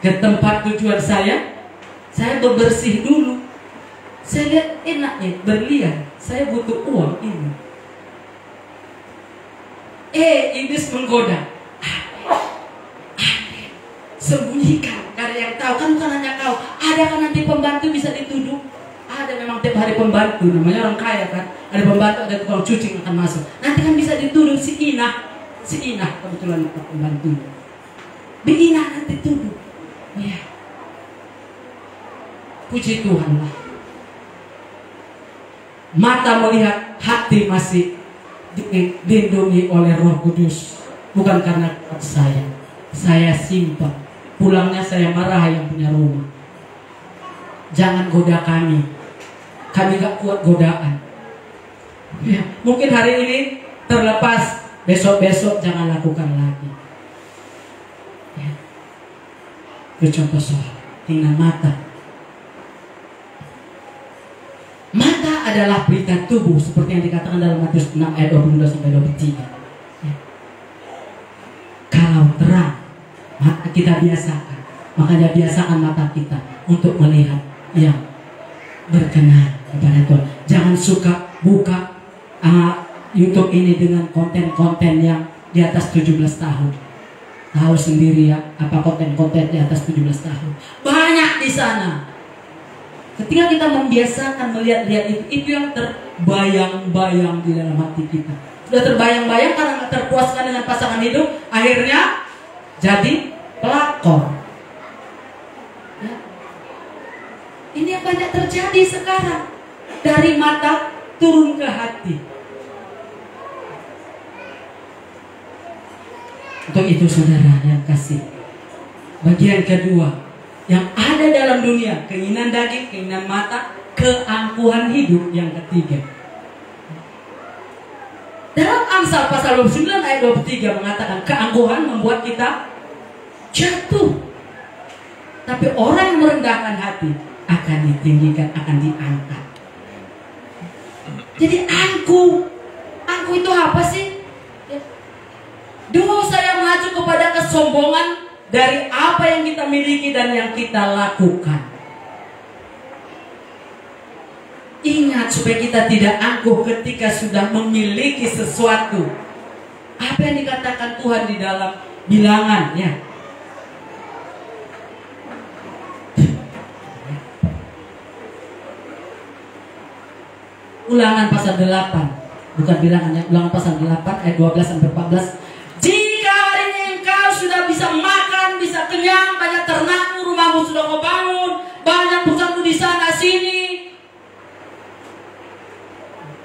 ke tempat tujuan saya bebersih dulu. Saya lihat enaknya berlian, saya butuh uang ini. Iblis menggoda. Sembunyikan, karena yang tahu kan bukan hanya kau. Ada kan nanti pembantu bisa dituduh. Ada memang tiap hari pembantu, namanya orang kaya kan. Ada pembantu, ada tukang cuci yang akan masuk. Nanti kan bisa dituduh si Inah kebetulan pembantu. Bi Inah nanti tuduh. Ya. Puji Tuhan lah. Mata melihat, hati masih dilindungi oleh Roh Kudus. Bukan karena saya simpan. Pulangnya saya marah yang punya rumah. Jangan goda kami gak kuat godaan. Ya, mungkin hari ini terlepas, besok jangan lakukan lagi. Ya. Itu contoh soal dengan mata. Mata adalah berita tubuh seperti yang dikatakan dalam Matius 6 ayat 22 sampai 23. Ya. Kalau terang, maka kita biasakan. Makanya biasakan mata kita untuk melihat yang berkenan kepada Tuhan. Jangan suka buka YouTube ini dengan konten-konten yang di atas 17 tahun. Tahu sendiri ya, apa konten-konten di atas 17 tahun. Banyak di sana. Ketika kita membiasakan melihat-lihat itu yang terbayang-bayang di dalam hati kita. Sudah terbayang-bayang karena nggak terpuaskan dengan pasangan hidup, akhirnya jadi pelakor. Ya. Ini yang banyak terjadi sekarang. Dari mata turun ke hati. Untuk itu saudara yang kasih, bagian kedua yang ada dalam dunia, keinginan daging, keinginan mata, keangkuhan hidup yang ketiga. Dalam Amsal pasal 29 ayat 23 mengatakan keangkuhan membuat kita jatuh. Tapi orang yang merendahkan hati akan ditinggikan, akan diangkat. Jadi angkuh itu apa sih? Dosa yang mengacu kepada kesombongan dari apa yang kita miliki dan yang kita lakukan. Ingat supaya kita tidak angkuh ketika sudah memiliki sesuatu. Apa yang dikatakan Tuhan di dalam bilangan ya. Ulangan pasal 8, bukan bilangannya, Ulangan pasal 8 ayat 12 sampai 14. Jika hari ini engkau sudah bisa makan, bisa kenyang, banyak ternakmu, rumahmu sudah kau bangun, banyak perusahaanmu di sana sini.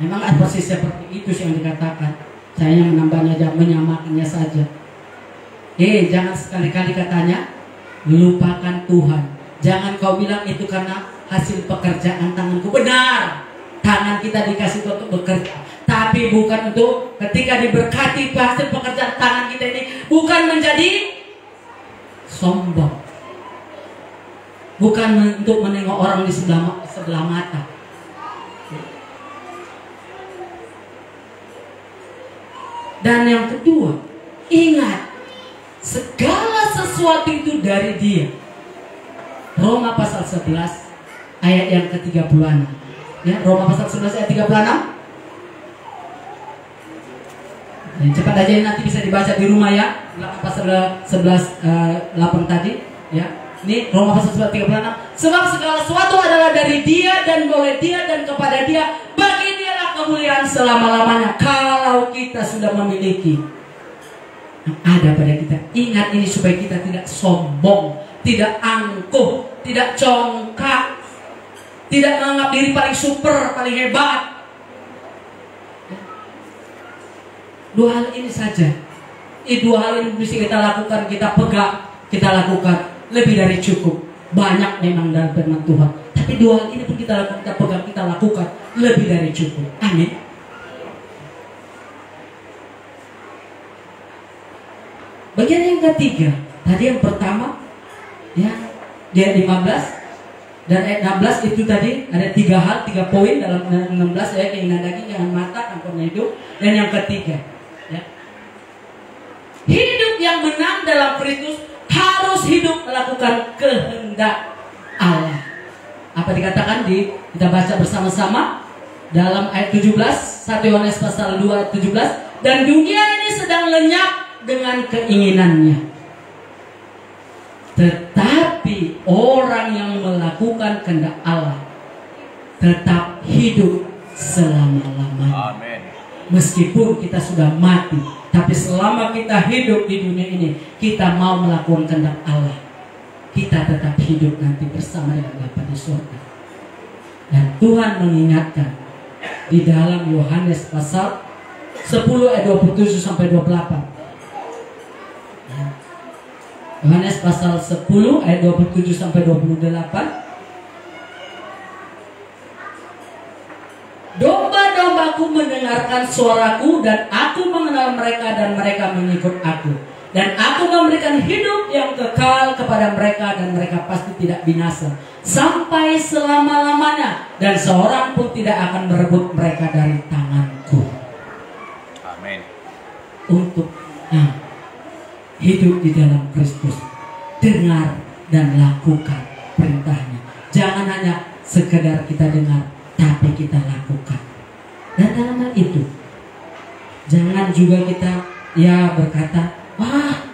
Memang ada posisi seperti itu yang dikatakan. Saya yang menambahnya aja, menyamakannya saja. Jangan sekali-kali katanya lupakan Tuhan. Jangan kau bilang itu karena hasil pekerjaan tanganku. Benar. Tangan kita dikasih untuk bekerja, tapi bukan untuk ketika diberkati hasil pekerjaan tangan kita ini, bukan menjadi sombong, bukan untuk menengok orang di sebelah mata. Dan yang kedua, ingat segala sesuatu itu dari Dia. Roma pasal 11 ayat yang ke-36. Ya, Roma pasal 11 ayat 36. Cepat aja nanti bisa dibaca di rumah ya. Pasal 11:8 tadi ya. Ini Roma pasal 36. Sebab segala sesuatu adalah dari Dia dan oleh Dia dan kepada Dia. Bagi Dialah kemuliaan selama-lamanya. Kalau kita sudah memiliki yang ada pada kita, ingat ini supaya kita tidak sombong, tidak angkuh, tidak congkak, tidak menganggap diri paling super, paling hebat. Dua hal ini saja. Dua hal ini bisa kita lakukan, kita pegang, kita lakukan. Lebih dari cukup. Banyak memang dalam firman Tuhan. Tapi dua hal ini pun kita lakukan, kita pegang, kita lakukan. Lebih dari cukup. Amin. Bagian yang ketiga. Tadi yang pertama, ya, dia 15 dan ayat 16 itu tadi ada 3 hal, 3 poin dalam 16 ya, keinginan daging, keinginan mata, kampurnya hidup. Dan yang ketiga, ya, hidup yang menang dalam Kristus harus hidup melakukan kehendak Allah. Apa dikatakan kita baca bersama-sama dalam ayat 17, 1 Yohanes pasal 2 ayat 17. Dan dunia ini sedang lenyap dengan keinginannya. Tetapi orang yang melakukan kehendak Allah tetap hidup selama-lamanya. Amin. Meskipun kita sudah mati, tapi selama kita hidup di dunia ini, kita mau melakukan kehendak Allah, kita tetap hidup nanti bersama dengan Bapa di surga. Dan Tuhan mengingatkan di dalam Yohanes pasal 10 ayat 27 sampai 28. Yohanes pasal 10 ayat 27 sampai 28. Domba-dombaku mendengarkan suaraku, dan aku mengenal mereka dan mereka mengikut aku. Dan aku memberikan hidup yang kekal kepada mereka, dan mereka pasti tidak binasa sampai selama-lamanya, dan seorang pun tidak akan merebut mereka dari tanganku. Amin. Untuk hidup di dalam Kristus, dengar dan lakukan perintahnya. Jangan hanya sekedar kita dengar, tapi kita lakukan. Dan dalam hal itu, jangan juga kita berkata, wah,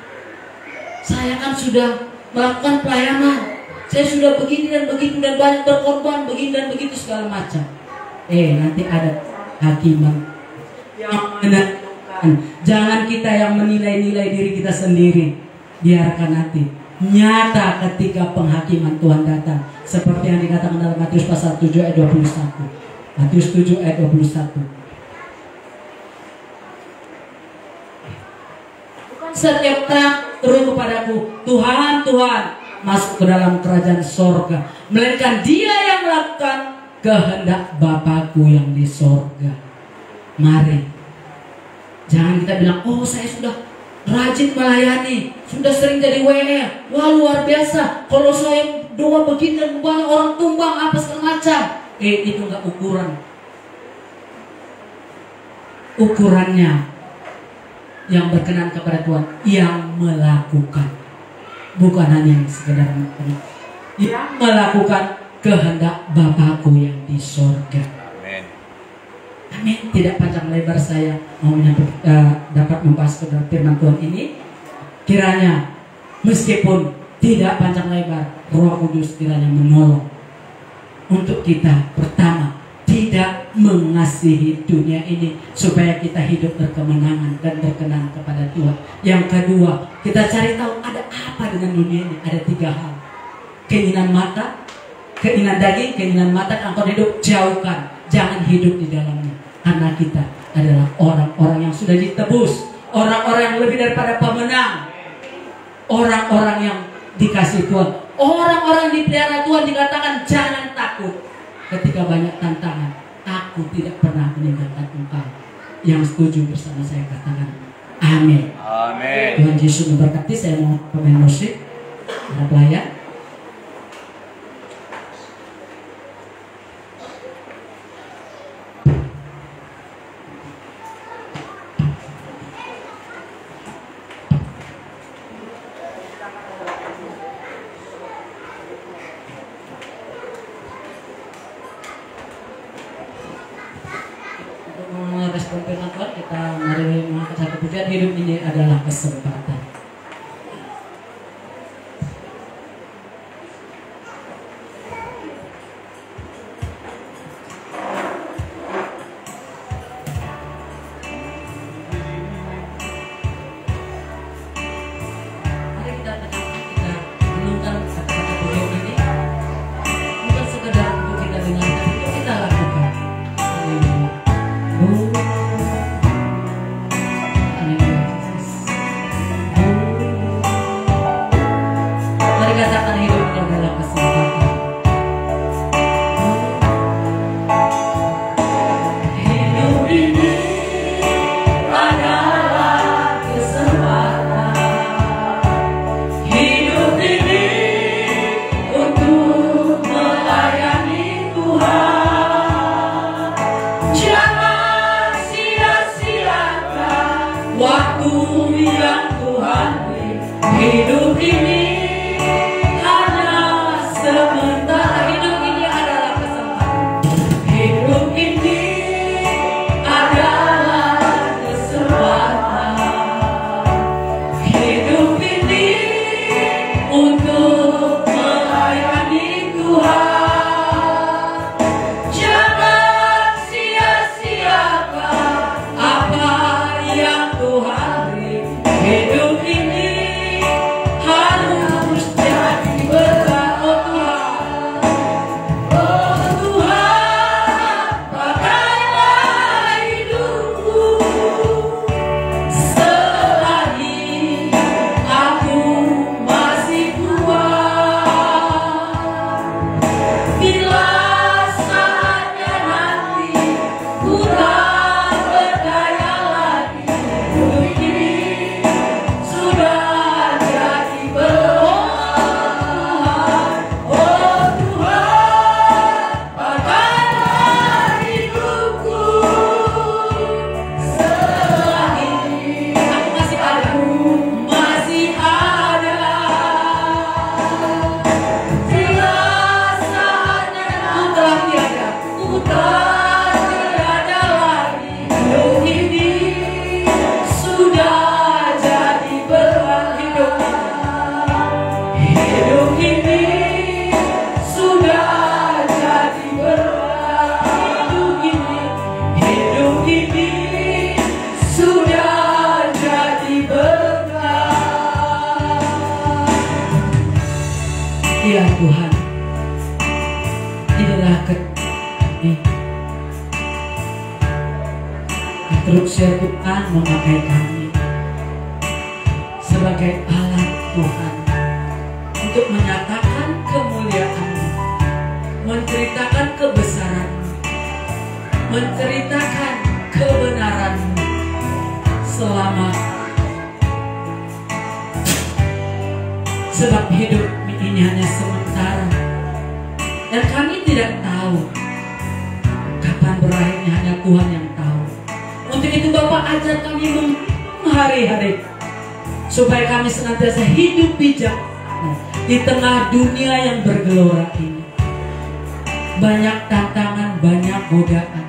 saya kan sudah melakukan pelayanan, saya sudah begini dan begitu dan banyak berkorban, begini dan begitu segala macam. Nanti ada hakiman yang menentukan. Jangan kita yang menilai-nilai diri kita sendiri. Biarkan nanti nyata ketika penghakiman Tuhan datang, seperti yang dikatakan dalam Matius pasal 7 ayat 21. Matius 7 ayat 21. Setiap orang seru kepadaku, Tuhan, Tuhan, masuk ke dalam kerajaan sorga, melainkan dia yang melakukan kehendak Bapakku yang di sorga. Mari, jangan kita bilang, oh saya sudah rajin melayani, sudah sering jadi WR, wah luar biasa, kalau saya doa begini dan banyak orang tumbang apa segala macam. Itu enggak ukuran. Ukurannya yang berkenan kepada Tuhan, yang melakukan, bukan hanya yang sekedar melakukan, yang melakukan kehendak Bapakku yang di sorga. Amin. Amin. Tidak panjang lebar saya mau dapat membahas kebenaran firman Tuhan ini. Kiranya meskipun tidak panjang lebar, Roh Kudus kiranya menolong untuk kita. Pertama, tidak mengasihi dunia ini supaya kita hidup berkemenangan dan berkenan kepada Tuhan. Yang kedua, kita cari tahu ada apa dengan dunia ini. Ada 3 hal. Keinginan mata, keinginan daging, keinginan mata, angkot hidup, jauhkan. Jangan hidup di dalamnya. Karena kita adalah orang-orang yang sudah ditebus, orang-orang yang lebih daripada pemenang, orang-orang yang dikasih Tuhan, orang-orang yang dipelihara Tuhan. Dikatakan jangan takut ketika banyak tantangan. Aku tidak pernah meninggalkan engkau. Yang setuju bersama saya katakan amin. Amin. Tuhan Yesus memberkati. Saya mau pemain musik, para pelayan. akan firman Tuhan, kita mari mengangkat satu pujian, hidup ini adalah kesempatan. Mari kita renungkan kata-kata pujian ini, bukan sekedar untuk kita dengarkan, untuk kita lakukan. Haleluya. Haleluya, Yesus. Mari katakan hidupnya adalah kesempatan. Hidup ini adalah kesempatan. Hidup ini untuk melayani Tuhan. Jangan sia-siakan waktu yang Tuhan beri. Hidup ini hanya sementara. Hidup ini adalah kesempatan. Hidup ini adalah kesempatan. Hidup ini untuk melayani Tuhan. Jangan sia-siakan apa yang Tuhan beri. Hidup ini harus jadi berkat. Oh Tuhan, pakailah hidupku selagi aku masih kuat. Bila saatnya nanti ku tak berdaya lagi, hidup ini sudah jadi berkat. Oh Tuhan, pakailah hidupku selagi aku masih ada. Bila saatnya ku telah tiada lagi, hidup ini sudah jadi berkat. Hidup ini sudah jadi berkat. Hidup ini sudah jadi berkat. Ya Tuhan, inilah kami. Instruksi Tuhan memakai kami sebagai alat Tuhan untuk menyatakan kemuliaan-Mu, menceritakan kebesaran-Mu, menceritakan kebenaran-Mu selama. Sebab hidup ini hanya sementara dan kami tidak tahu kapan berakhirnya, hanya Tuhan yang tahu. Untuk itu Bapak, ajar kami hari-hari supaya kami senantiasa hidup bijak di tengah dunia yang bergelora ini. Banyak tantangan, banyak godaan.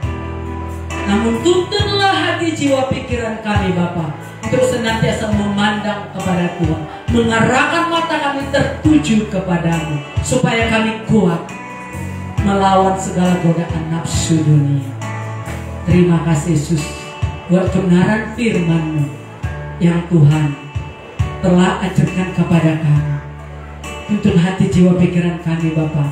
Namun tuntunlah hati jiwa pikiran kami Bapak untuk senantiasa memandang kepada Tuhan, mengarahkan mata kami tertuju kepadamu, supaya kami kuat melawan segala godaan nafsu dunia. Terima kasih Yesus buat kebenaran firman-Mu yang Tuhan telah ajarkan kepada kami. Tuntun hati jiwa pikiran kami Bapak,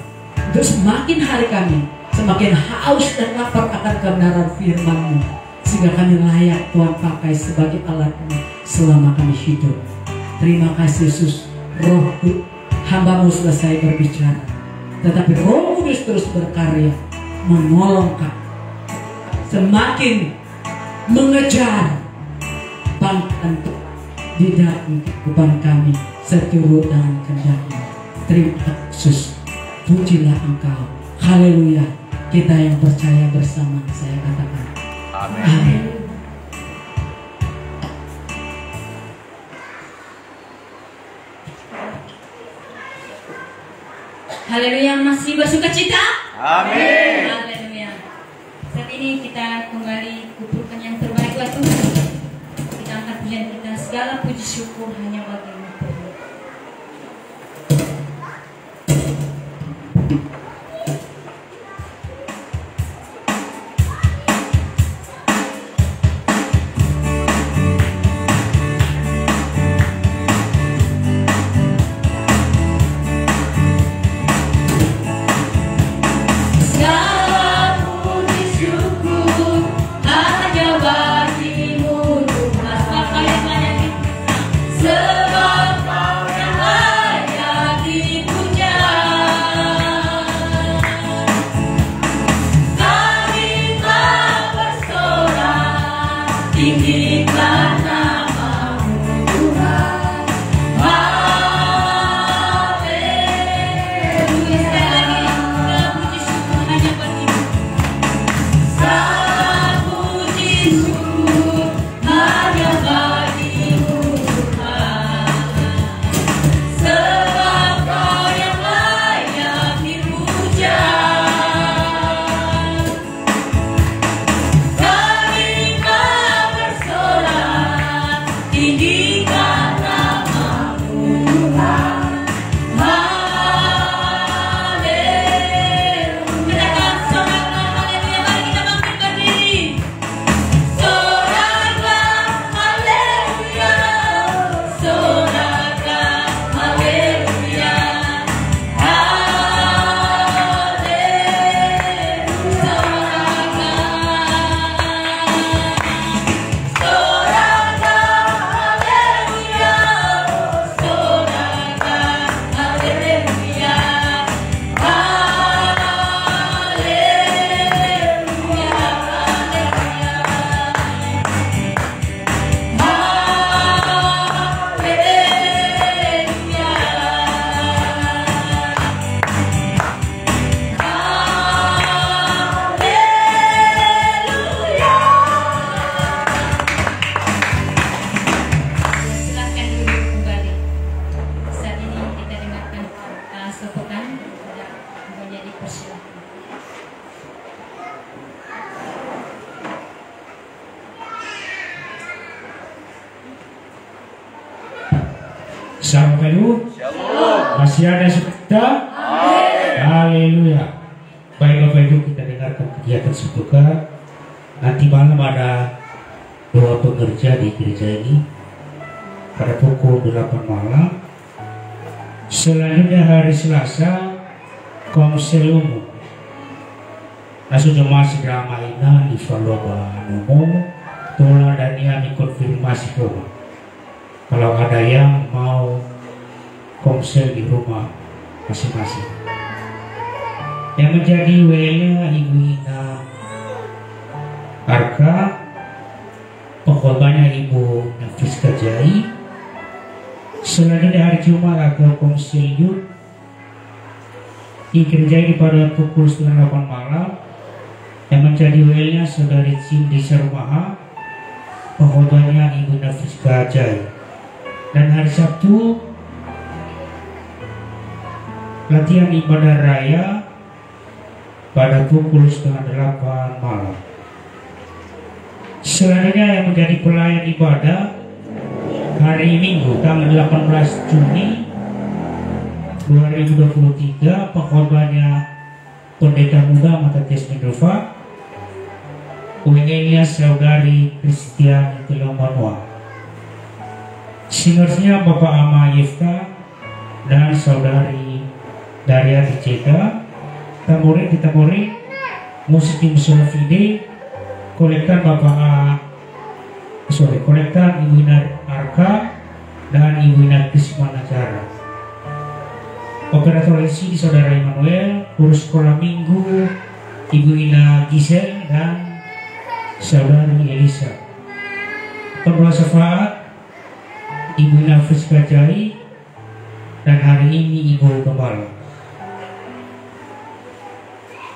untuk semakin hari kami semakin haus dan lapar akan kebenaran firman-Mu, sehingga kami layak Tuhan pakai sebagai alat-Mu selama kami hidup. Terima kasih Yesus. Roh hamba-Mu selesai berbicara, tetapi Roh Kudus terus berkarya menolong kami semakin mengejar panggilan di dalam kehidupan kami seturut dengan kehendak-Mu. Terima kasih Yesus. Pujilah Engkau. Haleluya. Kita yang percaya bersama saya katakan Amin. amin. Haleluya, masih bersuka cita? Amin. Haleluya. Saat ini kita kembali kumpulkan yang terbaik pujian kita, segala puji syukur hanya bagimu Tuhan. Shalom Kadu. Masih ada sebentar? Haleluya. Baik Bapak Ibu, kita dengarkan kegiatan sebuka. Nanti malam ada doa pengerja di gereja ini pada pukul 8 malam. Selanjutnya hari Selasa Komsel Umum. Nasu jemaah segera mainan di Faloba Umum. Tola dan Niami konfirmasi rumah. Kalau ada yang mau komsel di rumah masing-masing. Yang menjadi WL-nya Ibu Ina Arka, pengkhotbahnya Ibu Nafriska Jai. Selanjutnya hari Jumat atau komsel Yud di gereja ini pada pukul 7:30 malam. Yang menjadi WL-nya Saudari Cindy Sarumaha, pengkhotbahnya Ibu Nafriska Jai. Dan hari Sabtu latihan ibadah raya pada pukul 7:30 malam. Selanjutnya yang menjadi pelayan ibadah hari Minggu tanggal 18 Juni 2023, pengkhotbahnya Pendeta Muda Matatias Mendova, WL-nya Saudari Christian Tilomanoa. Singersnya Bapak Ama Yefta dan Saudari Daria Ticeka. Tamborin di tamborin, musik tim Solafide, kolektan kolektan Ibu Ina Arka dan Ibu Ina Kismanacara. Operator LC di Saudara Emmanuel, guru sekolah minggu Ibu Ina Gisel dan Saudari Elisa. Pembawa syafaat Ibu Nafriska Jai, dan hari ini Ibu Gembala.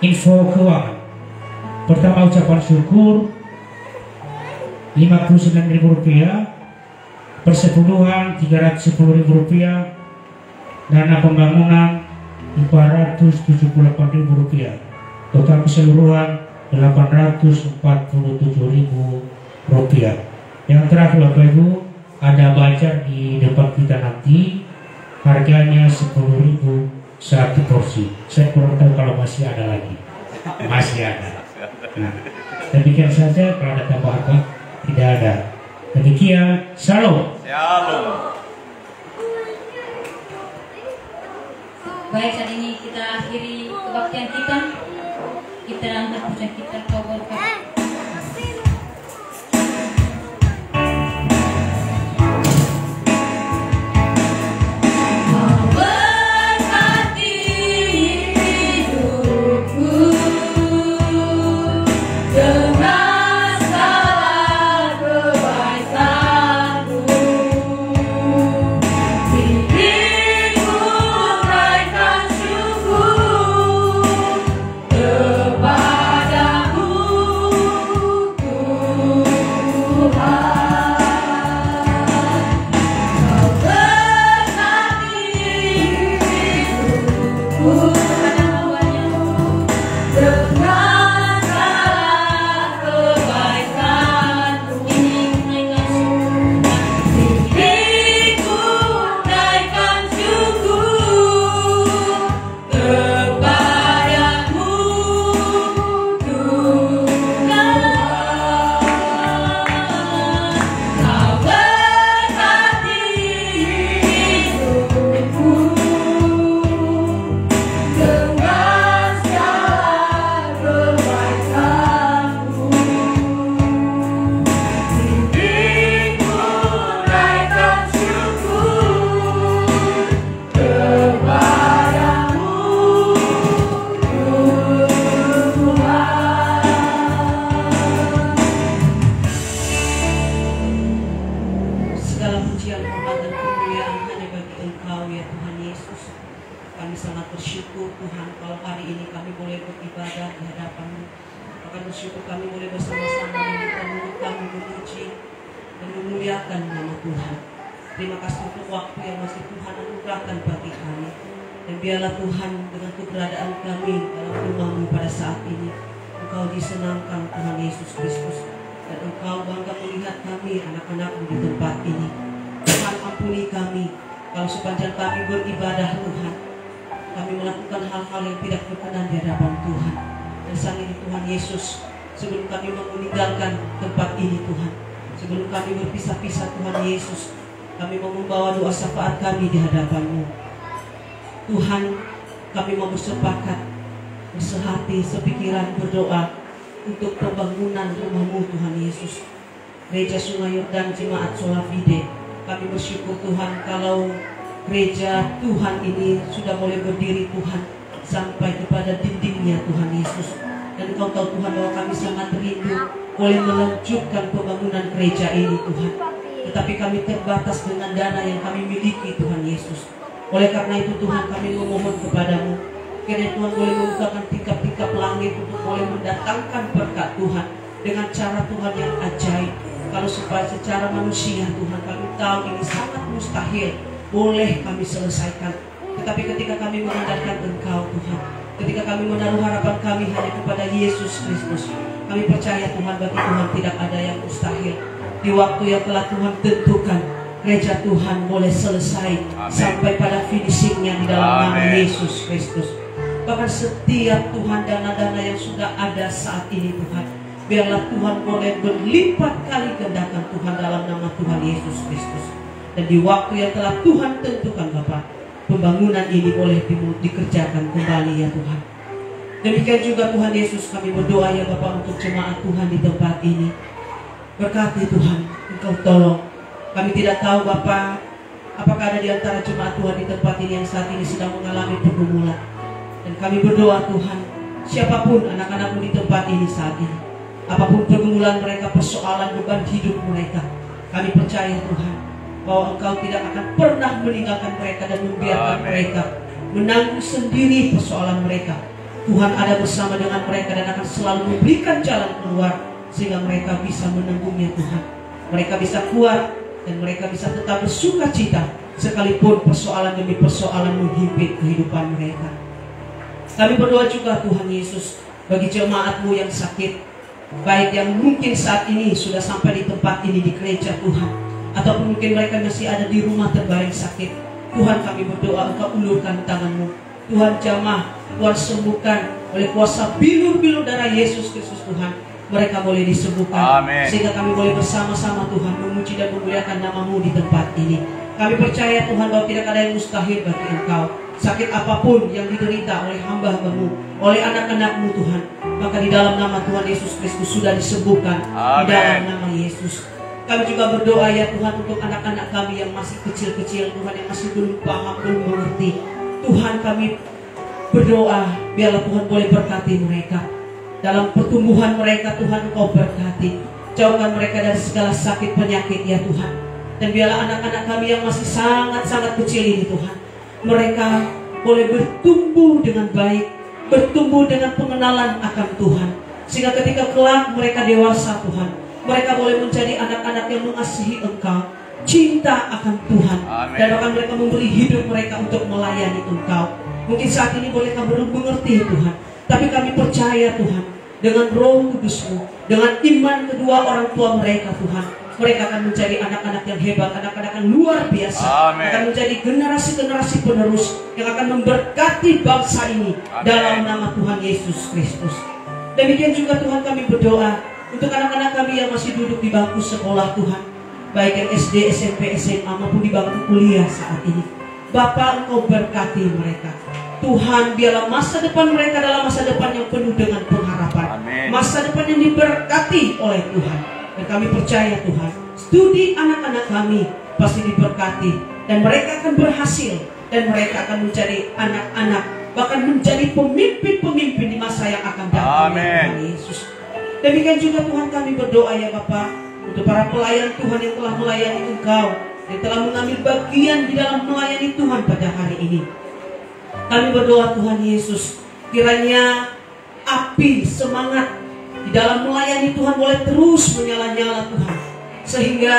Info keuangan. Pertama, ucapan syukur Rp59.000, persepuluhan Rp310.000, dana pembangunan Rp478.000, total keseluruhan Rp847.000. Yang terakhir Bapak Ibu, ada baca di depan kita nanti, harganya 10.000 satu porsi. Saya kurang tahu kalau masih ada lagi. Masih ada. Nah, demikian saja, kalau ada tambahan Pak, tidak ada. Demikian, shalom. Shalom. Baik, saat ini kita akhiri kebaktian kita. Kita angkat pujian kita kau berkat. Terima kasih untuk waktu yang masih Tuhan anugerahkan bagi kami. Dan biarlah Tuhan dengan keberadaan kami dalam rumah-Mu pada saat ini, Engkau disenangkan Tuhan Yesus Kristus. Dan Engkau bangga melihat kami anak-anak-Mu di tempat ini. Tuhan ampuni kami kalau sepanjang kami beribadah Tuhan, kami melakukan hal-hal yang tidak berkenan di hadapan Tuhan. Dan saat ini Tuhan Yesus, sebelum kami meninggalkan tempat ini Tuhan, sebelum kami berpisah-pisah Tuhan Yesus, kami mau membawa doa syafaat kami di hadapan-Mu. Tuhan, kami mau bersepakat, bersehati, sepikiran, berdoa untuk pembangunan rumah-Mu Tuhan Yesus. Gereja Sungai Yordan Jemaat Solafide, kami bersyukur Tuhan kalau gereja Tuhan ini sudah mulai berdiri Tuhan, sampai kepada dindingnya Tuhan Yesus. Dan Engkau tahu Tuhan bahwa kami sangat rindu boleh melanjutkan pembangunan gereja ini Tuhan. Tetapi kami terbatas dengan dana yang kami miliki Tuhan Yesus. Oleh karena itu Tuhan, kami memohon kepadamu, kiranya Tuhan boleh membukakan tingkap-tingkap langit untuk boleh mendatangkan berkat Tuhan dengan cara Tuhan yang ajaib. Kalau supaya secara manusia Tuhan, kami tahu ini sangat mustahil boleh kami selesaikan. Tetapi ketika kami mengandalkan Engkau Tuhan, ketika kami menaruh harapan kami hanya kepada Yesus Kristus, kami percaya Tuhan, bagi Tuhan tidak ada yang mustahil. Di waktu yang telah Tuhan tentukan, gereja Tuhan boleh selesai. Amen. Sampai pada finishingnya di dalam nama Yesus Kristus. Bahkan setiap Tuhan dana-dana yang sudah ada saat ini Tuhan, biarlah Tuhan boleh berlipat kali gandakan Tuhan dalam nama Tuhan Yesus Kristus. Dan di waktu yang telah Tuhan tentukan Bapak, pembangunan ini boleh dikerjakan kembali ya Tuhan. Demikian juga Tuhan Yesus, kami berdoa ya Bapak untuk jemaat Tuhan di tempat ini. Berkati Tuhan, Engkau tolong. Kami tidak tahu Bapa, apakah ada di antara jemaat Tuhan di tempat ini yang saat ini sedang mengalami pergumulan. Dan kami berdoa Tuhan, siapapun anak-anak-Mu di tempat ini saat ini, apapun pergumulan mereka, persoalan beban hidup mereka, kami percaya Tuhan, bahwa Engkau tidak akan pernah meninggalkan mereka dan membiarkan mereka menanggung sendiri persoalan mereka. Tuhan ada bersama dengan mereka dan akan selalu memberikan jalan keluar, sehingga mereka bisa menanggungnya Tuhan. Mereka bisa kuat dan mereka bisa tetap bersuka cita sekalipun persoalan demi persoalan menghimpit kehidupan mereka. Kami berdoa juga Tuhan Yesus bagi jemaat-Mu yang sakit. baik yang mungkin saat ini sudah sampai di tempat ini di gereja Tuhan, ataupun mungkin mereka masih ada di rumah terbaring sakit. Tuhan, kami berdoa Engkau ulurkan tangan-Mu. Tuhan jamah, Tuhan sembuhkan oleh kuasa bilur-bilur darah Yesus Kristus Tuhan. Mereka boleh disembuhkan. Amin. Sehingga kami boleh bersama-sama Tuhan memuji dan memuliakan nama-Mu di tempat ini. Kami percaya Tuhan bahwa tidak ada yang mustahil bagi Engkau. Sakit apapun yang diderita oleh hamba-Mu, oleh anak-anak-Mu Tuhan, maka di dalam nama Tuhan Yesus Kristus sudah disembuhkan. Di dalam nama Yesus. Kami juga berdoa ya Tuhan untuk anak-anak kami yang masih kecil-kecil Tuhan, yang masih belum paham, belum mengerti. Tuhan, kami berdoa biarlah Tuhan boleh berkati mereka. Dalam pertumbuhan mereka Tuhan, Engkau berkati. Jauhkan mereka dari segala sakit penyakit ya Tuhan. Dan biarlah anak-anak kami yang masih sangat-sangat kecil ini Tuhan, mereka boleh bertumbuh dengan baik, bertumbuh dengan pengenalan akan Tuhan. Sehingga ketika kelak mereka dewasa Tuhan, mereka boleh menjadi anak-anak yang mengasihi Engkau, cinta akan Tuhan. Amin. Dan akan mereka memberi hidup mereka untuk melayani Engkau. Mungkin saat ini mereka belum mengerti Tuhan, tapi kami percaya Tuhan, dengan Roh Kudus-Mu, dengan iman kedua orang tua mereka Tuhan, mereka akan menjadi anak-anak yang hebat, anak-anak yang luar biasa. Amin. Akan menjadi generasi-generasi penerus yang akan memberkati bangsa ini. Amin. Dalam nama Tuhan Yesus Kristus. Demikian juga Tuhan, kami berdoa untuk anak-anak kami yang masih duduk di bangku sekolah Tuhan, baik yang SD, SMP, SMA maupun di bangku kuliah saat ini. Bapa, Engkau berkati mereka. Tuhan, biarlah masa depan mereka adalah masa depan yang penuh dengan pengharapan. Amin. Masa depan yang diberkati oleh Tuhan. Dan kami percaya Tuhan, studi anak-anak kami pasti diberkati. Dan mereka akan berhasil. Dan mereka akan menjadi anak-anak, bahkan menjadi pemimpin-pemimpin di masa yang akan datang. Amin. Ya Tuhan Yesus. Demikian juga Tuhan, kami berdoa ya Bapa, untuk para pelayan Tuhan yang telah melayani Engkau, yang telah mengambil bagian di dalam melayani Tuhan pada hari ini. Kami berdoa Tuhan Yesus, kiranya api semangat di dalam melayani Tuhan boleh terus menyala-nyala Tuhan, sehingga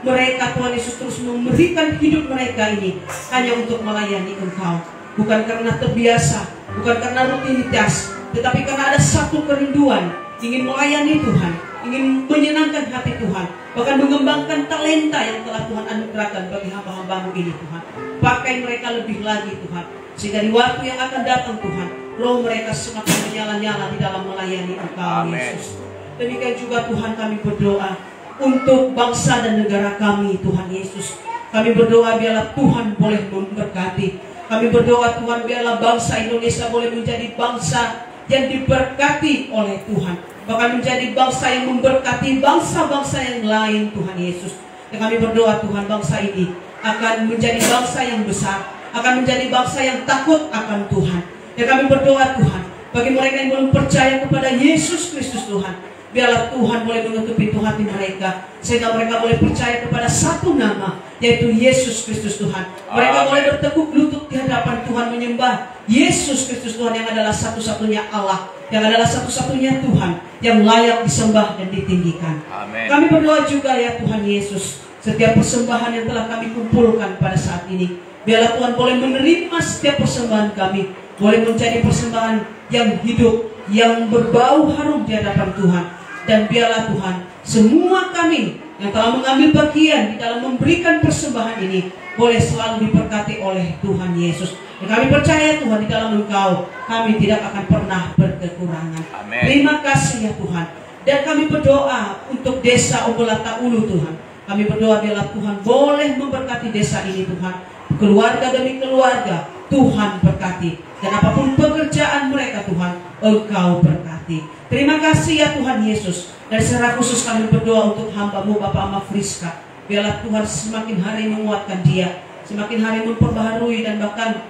mereka Tuhan Yesus terus memberikan hidup mereka ini hanya untuk melayani Engkau, bukan karena terbiasa, bukan karena rutinitas, tetapi karena ada satu kerinduan, ingin melayani Tuhan, ingin menyenangkan hati Tuhan, bahkan mengembangkan talenta yang telah Tuhan anugerahkan bagi hamba-hamba-Mu ini Tuhan. Pakai mereka lebih lagi Tuhan, sehingga di waktu yang akan datang Tuhan, roh mereka semakin menyala-nyala di dalam melayani Engkau Yesus. Demikian juga Tuhan, kami berdoa untuk bangsa dan negara kami Tuhan Yesus. Kami berdoa biarlah Tuhan boleh memberkati. Kami berdoa Tuhan biarlah bangsa Indonesia boleh menjadi bangsa yang diberkati oleh Tuhan, bahkan menjadi bangsa yang memberkati bangsa-bangsa yang lain Tuhan Yesus. Dan kami berdoa Tuhan, bangsa ini akan menjadi bangsa yang besar, akan menjadi bangsa yang takut akan Tuhan. Dan kami berdoa Tuhan, bagi mereka yang belum percaya kepada Yesus Kristus Tuhan, biarlah Tuhan boleh menutup pintu hati mereka, sehingga mereka boleh percaya kepada satu nama, yaitu Yesus Kristus Tuhan. Mereka boleh bertekuk lutut di hadapan Tuhan, menyembah Yesus Kristus Tuhan yang adalah satu-satunya Allah, yang adalah satu-satunya Tuhan yang layak disembah dan ditinggikan. Amin. Kami berdoa juga ya Tuhan Yesus, setiap persembahan yang telah kami kumpulkan pada saat ini, biarlah Tuhan boleh menerima setiap persembahan kami, boleh menjadi persembahan yang hidup, yang berbau harum di hadapan Tuhan. Dan biarlah Tuhan, semua kami yang telah mengambil bagian di dalam memberikan persembahan ini boleh selalu diberkati oleh Tuhan Yesus. Dan kami percaya Tuhan, di dalam Engkau kami tidak akan pernah berkekurangan. Amin. Terima kasih ya Tuhan. Dan kami berdoa untuk desa Obolata Ulu Tuhan. Kami berdoa biarlah Tuhan boleh memberkati desa ini Tuhan. Keluarga demi keluarga Tuhan berkati. Dan apapun pekerjaan mereka Tuhan, Engkau berkati. Terima kasih ya Tuhan Yesus. Dan secara khusus kami berdoa untuk hamba-Mu Bapak Ama Friska. Biarlah Tuhan semakin hari menguatkan dia, semakin hari memperbaharui dan bahkan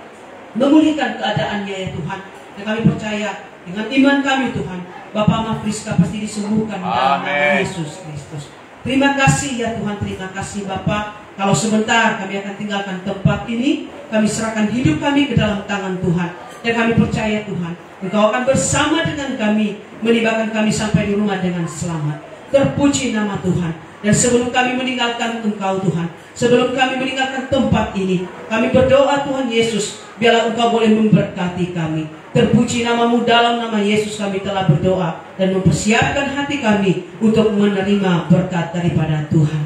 memulihkan keadaannya ya Tuhan. Dan kami percaya dengan iman kami Tuhan, Bapak Ama Friska pasti disembuhkan di dalam nama Yesus Kristus. Terima kasih ya Tuhan, terima kasih Bapak. Kalau sebentar kami akan tinggalkan tempat ini, kami serahkan hidup kami ke dalam tangan Tuhan. Dan kami percaya Tuhan, Engkau akan bersama dengan kami, menibahkan kami sampai di rumah dengan selamat. Terpuji nama Tuhan. Dan sebelum kami meninggalkan Engkau Tuhan, sebelum kami meninggalkan tempat ini, kami berdoa Tuhan Yesus, biarlah Engkau boleh memberkati kami. Terpuji nama-Mu, dalam nama Yesus kami telah berdoa dan mempersiapkan hati kami untuk menerima berkat daripada Tuhan.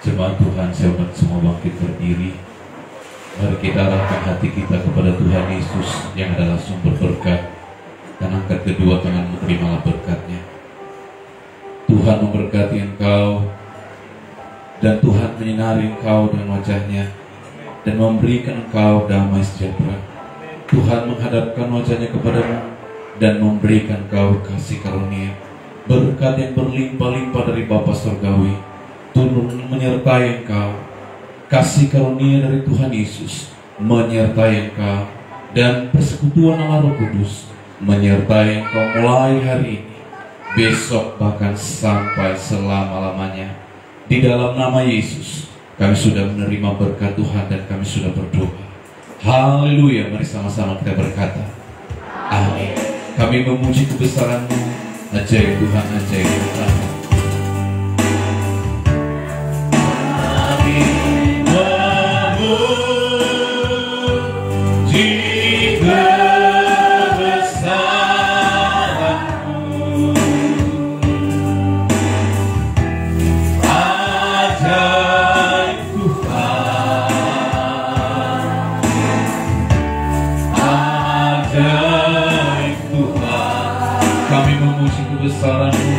Jemaat Tuhan, saya undang semua bangkit berdiri. Mari kita arahkan hati kita kepada Tuhan Yesus yang adalah sumber berkat, dan angkat kedua tangan terimalah berkatnya. Tuhan memberkati engkau, dan Tuhan menyinari engkau dengan wajahnya, dan memberikan engkau damai sejahtera. Tuhan menghadapkan wajahnya kepadamu, dan memberikan engkau kasih karunia. Berkat yang berlimpah-limpah dari Bapa Surgawi turun menyertai engkau. Kasih karunia dari Tuhan Yesus menyertai engkau, dan persekutuan Allah Roh Kudus menyertai engkau mulai hari ini, besok, bahkan sampai selama-lamanya. Di dalam nama Yesus kami sudah menerima berkat Tuhan dan kami sudah berdoa. Haleluya. Mari sama-sama kita berkata amin. Kami memuji kebesaran-Mu, ajaib Tuhan, ajaib Tuhan. Kami memuji kebesaran-Mu.